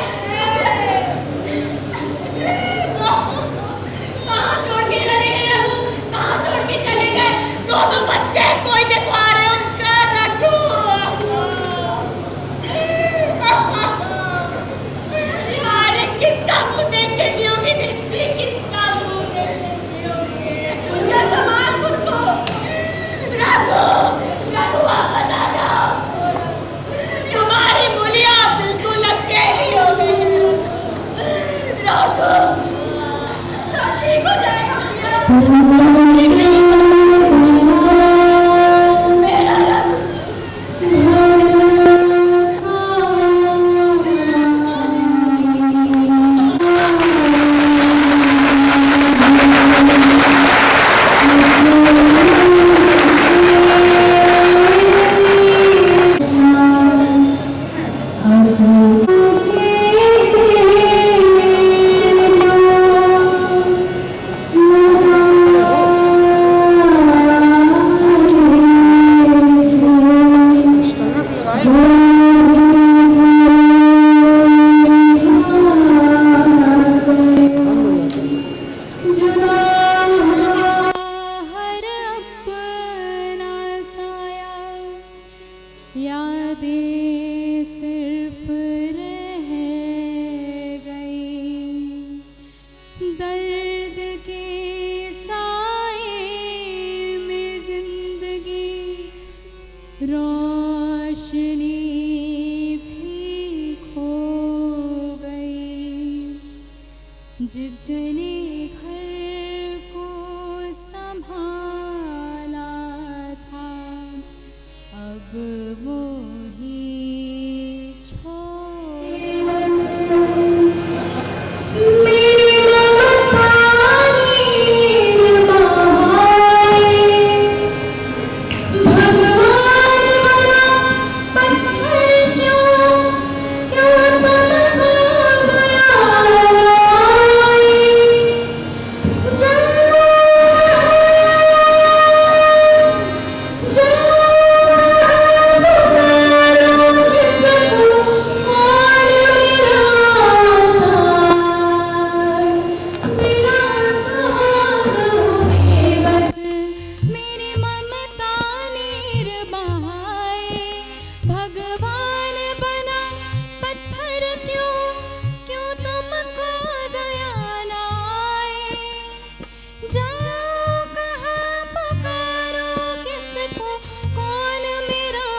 कहाँ छोड़ के चले गए रघु? कहाँ छोड़ के चले गए? दो बच्चे कोई दिखवा रहे उनका रघु। अरे किसका मुंह देख के जियोगी जिंदगी? किसका मुंह देख के जियोगी? दुनिया संभाल खुद को। रघु वापस आ जाओ। तुम्हारी मूलिया बिल्कुल अकेली हो गई। रघु सब ठीक हो जाएगा मेरा रघु। हर अपना साया यादें सिर्फ रह गई। दर्द के साए में जिंदगी रोशनी भी खो गई। जिसने घर को संभाला था अब वो ही मेरी ममता नीर बहाए, भगवान बना पत्थर क्यों तुमको दया लाए। मेरी ममता नीर बहाए, भगवान बना पत्थर क्यों तुमको दया न आए। जाओ कहाँ पुकारो किसको कौन मेरा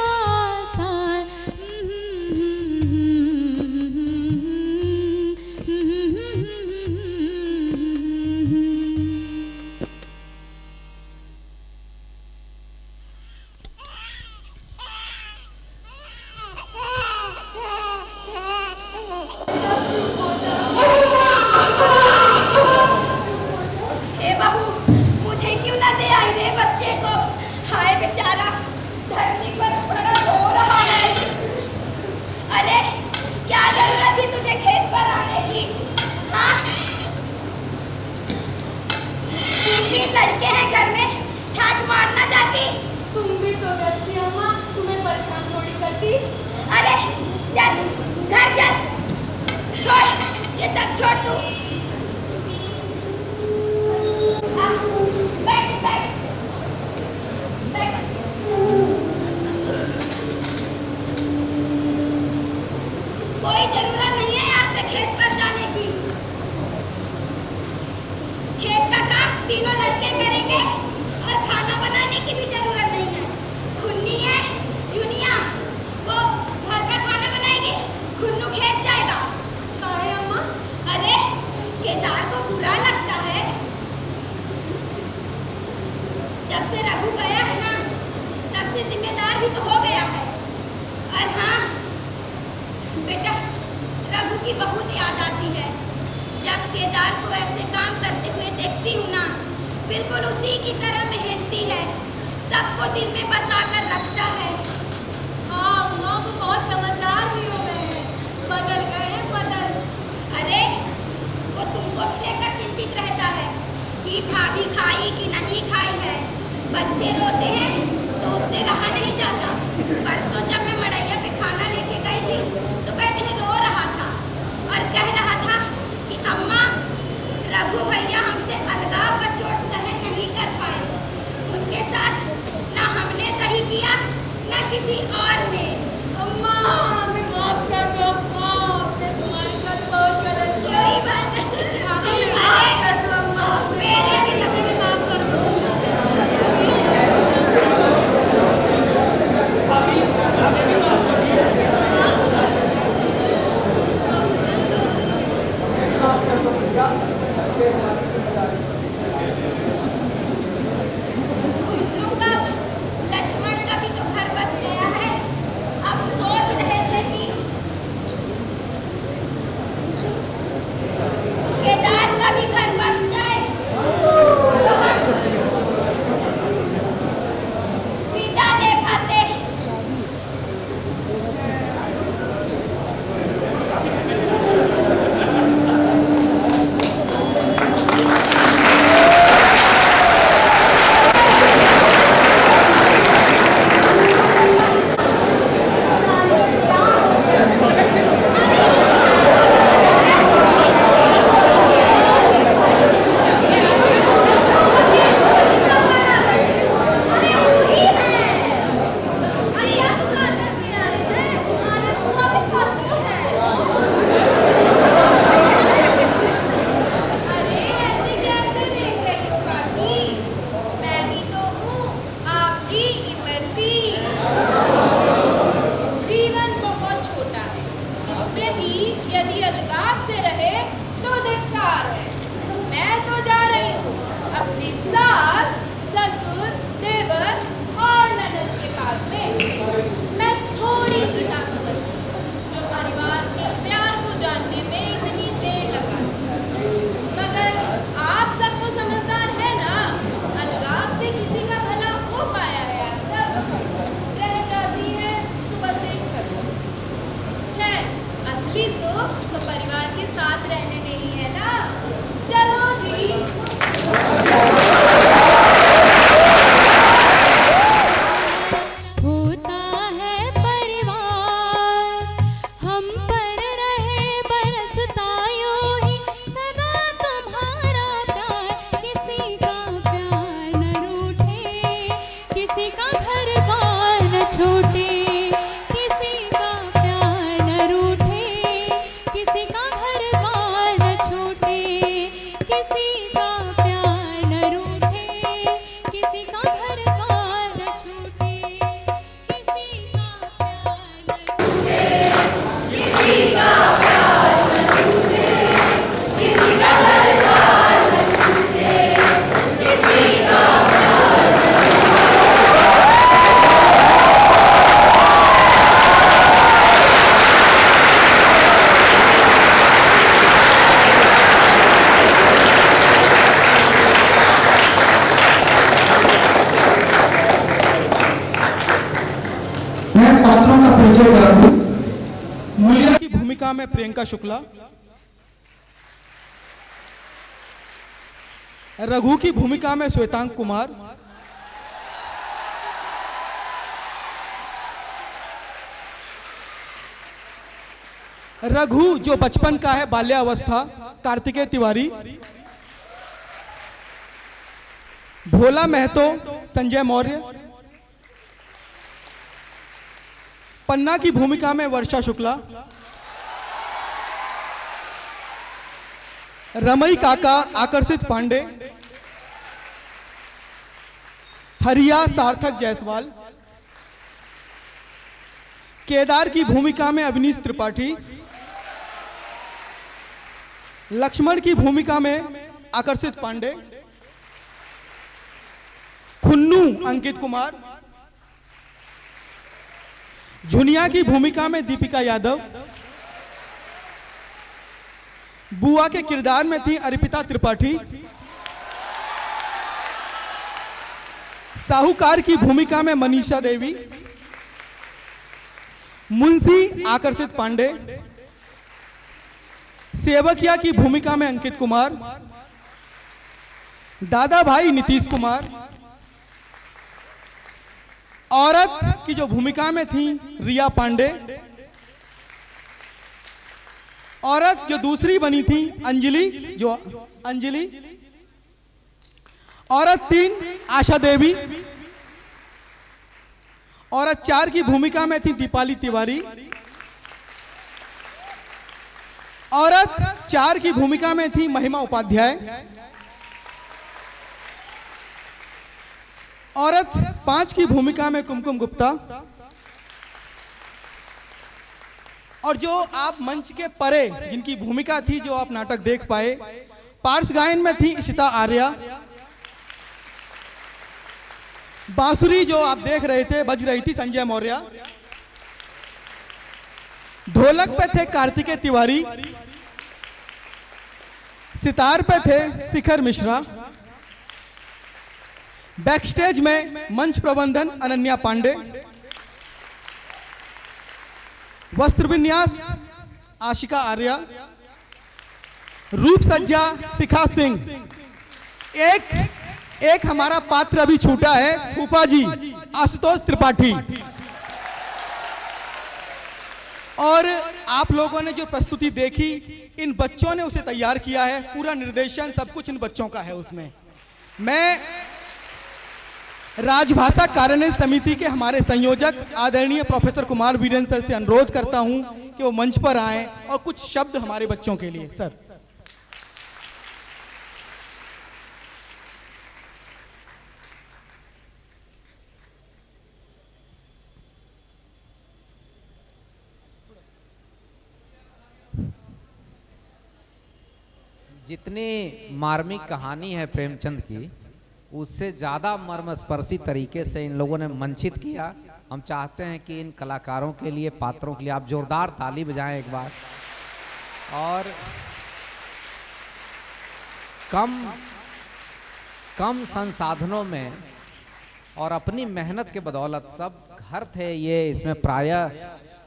ए बहू, मुझे क्यों ना दे आई रे बच्चे को? हाय बेचारा धरती पर पड़ा रो रहा है। अरे क्या जरूरत थी तुझे खेत पर आने की? हाँ, 3 लड़के हैं घर में, ठाठ मारना चाहती। तुम भी तो व्यस्ती अम्मा, तुम्हें परेशान थोड़ी करती। अरे चल घर चल, छोड़ ये सब छोड़ तू। बैठ बैठ बैठ। कोई जरूरत नहीं है आज से खेत पर जाने की। खेत का काम 3 लड़के करेंगे और खाना बनाने की भी जरूरत नहीं है। खुन्नी है जुनिया, वो घर का खाना बनाएगी, खुन्नू खेत जाएगा। काहे अम्मा? अरे केदार को बुरा लगता है। जब से रघु गया है ना, तब से जिम्मेदार भी तो हो गया है। और हाँ बेटा, रघु की बहुत याद आती है। जब केदार को ऐसे काम करते हुए देखती हूँ ना, बिल्कुल उसी की तरह मेहनती है, सबको दिल में बसा कर रखता है। हाँ माँ, वो बहुत समझदार भी हो गए हैं, बदल गए हैं बदल। अरे वो तुमको भी लेकर चिंतित रहता है कि भाभी खाई कि नहीं खाई। बच्चे रोते हैं तो उससे रहा नहीं जाता। परसों जब मैं मड़ैया पे खाना लेके गई थी तो बैठे रो रहा था और कह रहा था कि अम्मा, रघु भैया हमसे अलगाव का चोट सहन नहीं कर पाए। उनके साथ ना हमने सही किया ना किसी और ने। अम्मा, हमें माफ कर दो अम्मा, हमने तुम्हारे साथ बहुत गलत किया। कोई बात नहीं, माफ कर दो अम्मा, मेरे भी लगे में माफ कर दो। खुन्नू का, लक्ष्मण का भी तो घर बस गया है। अब सोच रहे थे कि केदार का भी घर बस जाए तो हम विदा ले पाते। अरे वही है, अरे यार तू क्या करके आए हैं? अरे पूरा भी खाती है। अरे ऐसे कैसे देख रही हो काकी? मैं भी तो हूँ आपकी इमरती। जीवन बहुत छोटा है, इसमें भी यदि अलगाव से रहे तो धिक्कार है। मैं तो जा रही हूँ अपने सास, ससुर, देवर और ननद के पास में। मैं थोड़ी सी ना समझती जो परिवार के प्यार को जानने में इतनी देर लगाती। मगर आप सब तो समझदार है ना, अलगाव से किसी का भला हो पाया है आज तक? रह जाती है तो बस एक कसम है, असली सुख तो परिवार के साथ रहने में ही है ना। चलो जी। होता है परिवार, हम पर रहे बरसता यूं ही सदा तुम्हारा प्यार। किसी का प्यार न रूठे, किसी का घर बार न छूटे। किसी का प्यार न रूठे, किसी का घर बार न छूटे। किसी का प्यार न रूठे, किसी का घर बार न छूटे। किसी का प्यार न मैं पात्रों का परिचय करा दूं। मूलिया की भूमिका में प्रियंका शुक्ला, रघु की भूमिका में श्वेतांग कुमार, रघु जो बचपन का है, बाल्यावस्था, कार्तिकेय तिवारी, भोला महतो, संजय मौर्य, पन्ना की भूमिका में वर्षा शुक्ला, रमई काका आकर्षित पांडे, हरिया सार्थक जायसवाल, केदार की भूमिका में अवनीश त्रिपाठी, लक्ष्मण की भूमिका में आकर्षित पांडे, खुन्नू अंकित कुमार, झुनिया की भूमिका में दीपिका यादव, बुआ के किरदार में थी अर्पिता त्रिपाठी, साहूकार की भूमिका में मनीषा देवी, मुंशी आकर्षित पांडे, सेवकिया की भूमिका में अंकित कुमार, दादा भाई नीतीश कुमार, औरत की जो भूमिका में थी रिया पांडे, औरत जो दूसरी बनी थी अंजलि, औरत 3 आशा देवी, औरत 4 की भूमिका में थी दीपाली तिवारी, औरत 4 की भूमिका में थी महिमा उपाध्याय, औरत 5 की भूमिका में कुमकुम गुप्ता, और जो आप मंच के परे जिनकी भूमिका थी, जो आप नाटक देख पाए, पार्श्व गायन में थी इशिता आर्या, बांसुरी जो आप देख रहे थे बज रही थी संजय मौर्य, ढोलक पे थे कार्तिकेय तिवारी, सितार पे थे शिखर मिश्रा, बैकस्टेज में मंच प्रबंधन अनन्या पांडे, वस्त्र विन्यास आशिका आर्या, रूप सज्जा शिखा सिंह। एक हमारा पात्र अभी छूटा है, फूफा जी आशुतोष त्रिपाठी। और आप लोगों ने जो प्रस्तुति देखी, इन बच्चों ने उसे तैयार किया है, पूरा निर्देशन सब कुछ इन बच्चों का है उसमें। मैं राजभाषा कार्यान्वयन समिति के हमारे संयोजक आदरणीय प्रोफेसर कुमार वीरेंद्र सर से अनुरोध करता हूं कि वो मंच पर आएं और कुछ शब्द हमारे बच्चों के लिए। सर। जितनी मार्मिक कहानी है प्रेमचंद की, उससे ज़्यादा मर्मस्पर्शी तरीके से इन लोगों ने मंचित किया। हम चाहते हैं कि इन कलाकारों के लिए, पात्रों के लिए आप जोरदार ताली बजाएं एक बार। और कम संसाधनों में और अपनी मेहनत के बदौलत, सब घर थे ये, इसमें प्रायः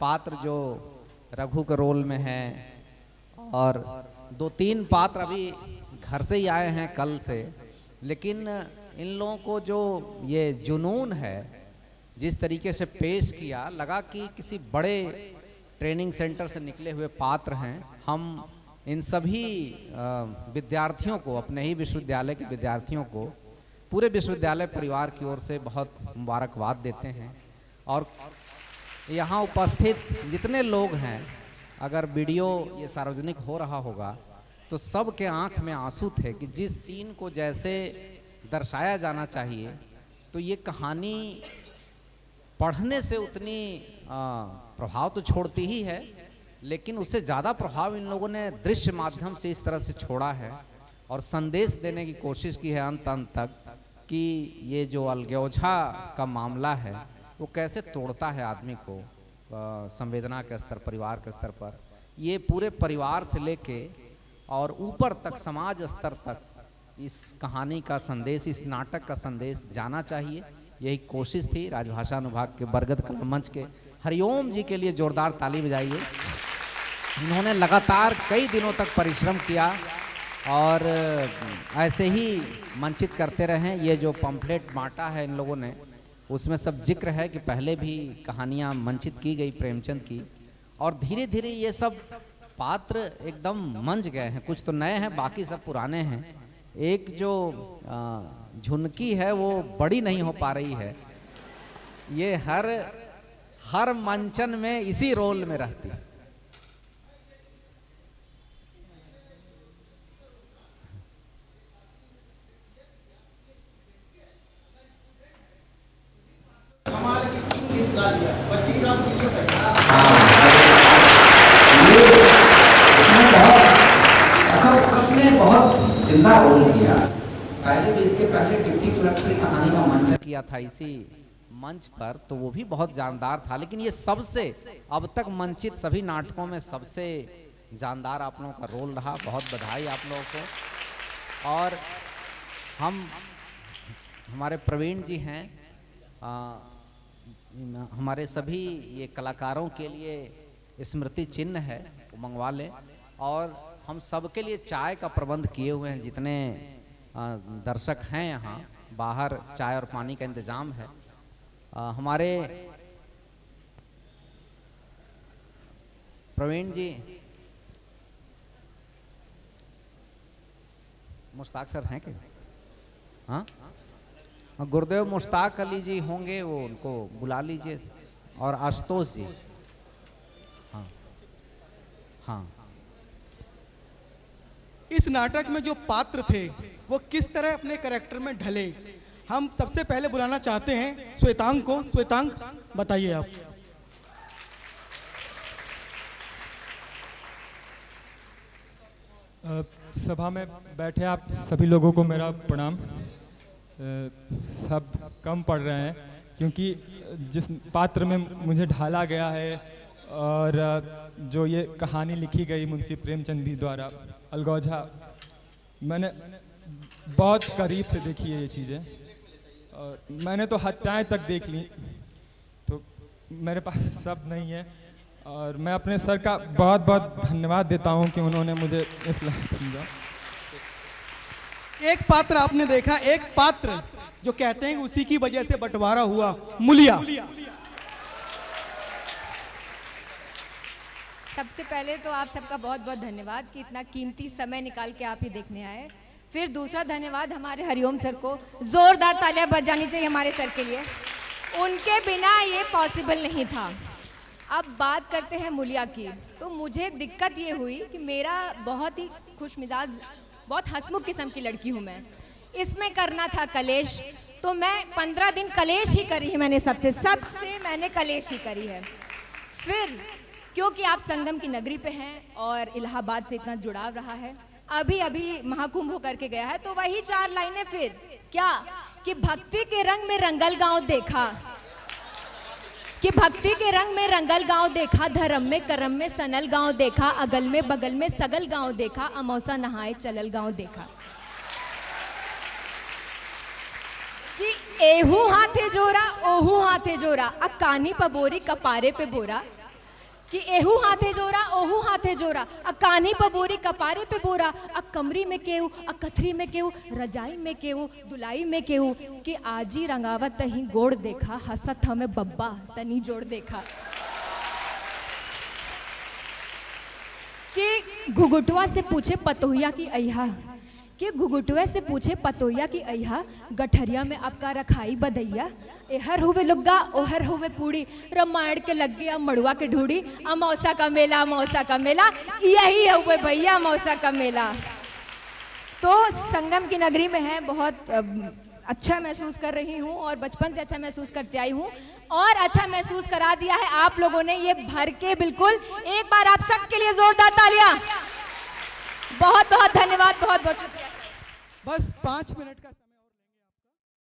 पात्र जो रघु के रोल में हैं और 2-3 पात्र अभी घर से ही आए हैं कल से, लेकिन इन लोगों को जो ये जुनून है, जिस तरीके से पेश किया, लगा कि किसी बड़े ट्रेनिंग सेंटर से निकले हुए पात्र हैं। हम इन सभी विद्यार्थियों को, अपने ही विश्वविद्यालय के विद्यार्थियों को, पूरे विश्वविद्यालय परिवार की ओर से बहुत मुबारकबाद देते हैं। और यहाँ उपस्थित जितने लोग हैं, अगर वीडियो ये सार्वजनिक हो रहा होगा तो सब के आंख में आंसू थे कि जिस सीन को जैसे दर्शाया जाना चाहिए, तो ये कहानी पढ़ने से उतनी प्रभाव तो छोड़ती ही है, लेकिन उससे ज़्यादा प्रभाव इन लोगों ने दृश्य माध्यम से इस तरह से छोड़ा है और संदेश देने की कोशिश की है अंत तक कि ये जो अलगौझा का मामला है वो कैसे तोड़ता है आदमी को संवेदना के स्तर, परिवार के स्तर पर। ये पूरे परिवार से लेके और ऊपर तक, समाज स्तर तक इस कहानी का संदेश, इस नाटक का संदेश जाना चाहिए। यही कोशिश थी राजभाषा अनुभाग के बरगद कला मंच के हरिओम जी के लिए जोरदार ताली बजाइए। इन्होंने लगातार कई दिनों तक परिश्रम किया और ऐसे ही मंचित करते रहें। ये जो पंफलेट बांटा है इन लोगों ने, उसमें सब जिक्र है कि पहले भी कहानियाँ मंचित की गई प्रेमचंद की, और धीरे धीरे ये सब पात्र एकदम मंच गए हैं। कुछ तो नए हैं, बाकी सब पुराने हैं। एक जो झुनकी है वो बड़ी नहीं हो पा रही है, ये हर मंचन में इसी रोल में रहती है। अच्छा, सबने बहुत जिंदा रोल किया। पहले भी, इसके पहले डिप्टी कलेक्टर की कहानी का मंचन किया था इसी मंच पर, तो वो भी बहुत जानदार था। लेकिन ये सबसे, अब तक मंचित सभी नाटकों में सबसे जानदार आप लोगों का रोल रहा। बहुत बधाई आप लोगों को। और हमारे प्रवीण जी हैं, हमारे सभी ये कलाकारों के लिए स्मृति चिन्ह है, वो मंगवा लें। और हम सबके लिए चाय का प्रबंध किए हुए हैं। जितने दर्शक हैं यहाँ, बाहर चाय और पानी का इंतज़ाम है। हमारे प्रवीण जी, मुश्ताक सर हैं क्या? हाँ, गुरुदेव मुश्ताक अली जी होंगे, वो उनको बुला लीजिए, और आशुतोष जी। हाँ हाँ। इस नाटक में जो पात्र थे वो किस तरह अपने कैरेक्टर में ढले, हम सबसे पहले बुलाना चाहते हैं श्वेतांग को। श्वेतांग, बताइए आप। सभा में बैठे आप सभी लोगों को मेरा प्रणाम। सब कम पढ़ रहे हैं क्योंकि जिस पात्र में मुझे ढाला गया है और जो ये कहानी लिखी गई मुंशी प्रेमचंद जी द्वारा, अलगौजा, मैंने बहुत करीब से देखी है ये चीज़ें, और मैंने तो हत्याएं तक देख ली, तो मेरे पास सब नहीं है। और मैं अपने सर का बहुत बहुत धन्यवाद देता हूं कि उन्होंने मुझे इस लायक समझा। एक पात्र आपने देखा, एक पात्र जो कहते हैं उसी की वजह से बंटवारा हुआ, मूलिया। सबसे पहले तो आप सबका बहुत बहुत धन्यवाद कि इतना कीमती समय निकाल के आप ही देखने आए। फिर दूसरा धन्यवाद हमारे हरिओम सर को, जोरदार तालियां बज जानी चाहिए हमारे सर के लिए, उनके बिना ये पॉसिबल नहीं था। अब बात करते हैं मूलिया की, तो मुझे दिक्कत ये हुई कि मेरा बहुत ही खुश मिजाज, बहुत हंसमुख किस्म की लड़की हूँ मैं, इसमें करना था कलेश, तो मैं 15 दिन कलेश ही करी है मैंने, सबसे मैंने कलेश ही करी है। फिर क्योंकि आप संगम की नगरी पे हैं और इलाहाबाद से इतना जुड़ाव रहा है, अभी अभी महाकुंभ होकर के गया है, तो वही 4 लाइनें फिर क्या कि भक्ति के रंग में रंगल गांव देखा, कि भक्ति के रंग में रंगल गांव देखा, धर्म में करम में सनल गांव देखा, अगल में बगल में सगल गांव देखा, अमौसा नहाए चलल गांव देखा। कि एहू हाथे जोरा ओहू हाथे जोरा, अकानी पबोरी कपारे पे बोरा, कि एहू हाथे जोरा ओहू हाथे जोरा, अकानी पबोरी कपारे पे बोरा, अ कमरी में केहू, अ कथरी में केहू, रजाई में केहू, दुलाई में केहू, कि आजी रंगावत तही गोड़ देखा, हसत हमें बब्बा तनी जोड़ देखा। कि घुघुटवा से पूछे पतोहिया की अहिया, कि घुघुटवे से पूछे पतोहिया की अहिया, गठरिया में आपका रखाई बदैया, एहर हुए लुग्गा ओहर हुए पूड़ी, रामायण के लग गया मड़ुआ के ढूढ़ी, अमौसा का मेला अमौसा का मेला, यही हुए भैया अमौसा का मेला। तो संगम की नगरी में है, बहुत अच्छा महसूस कर रही हूँ और बचपन से अच्छा महसूस करते आई हूँ, और अच्छा महसूस करा दिया है आप लोगों ने ये भर के बिल्कुल। एक बार आप सबके लिए जोरदार तालियां। बहुत बहुत धन्यवाद, बहुत बहुत शुक्रिया। बस 5 मिनट का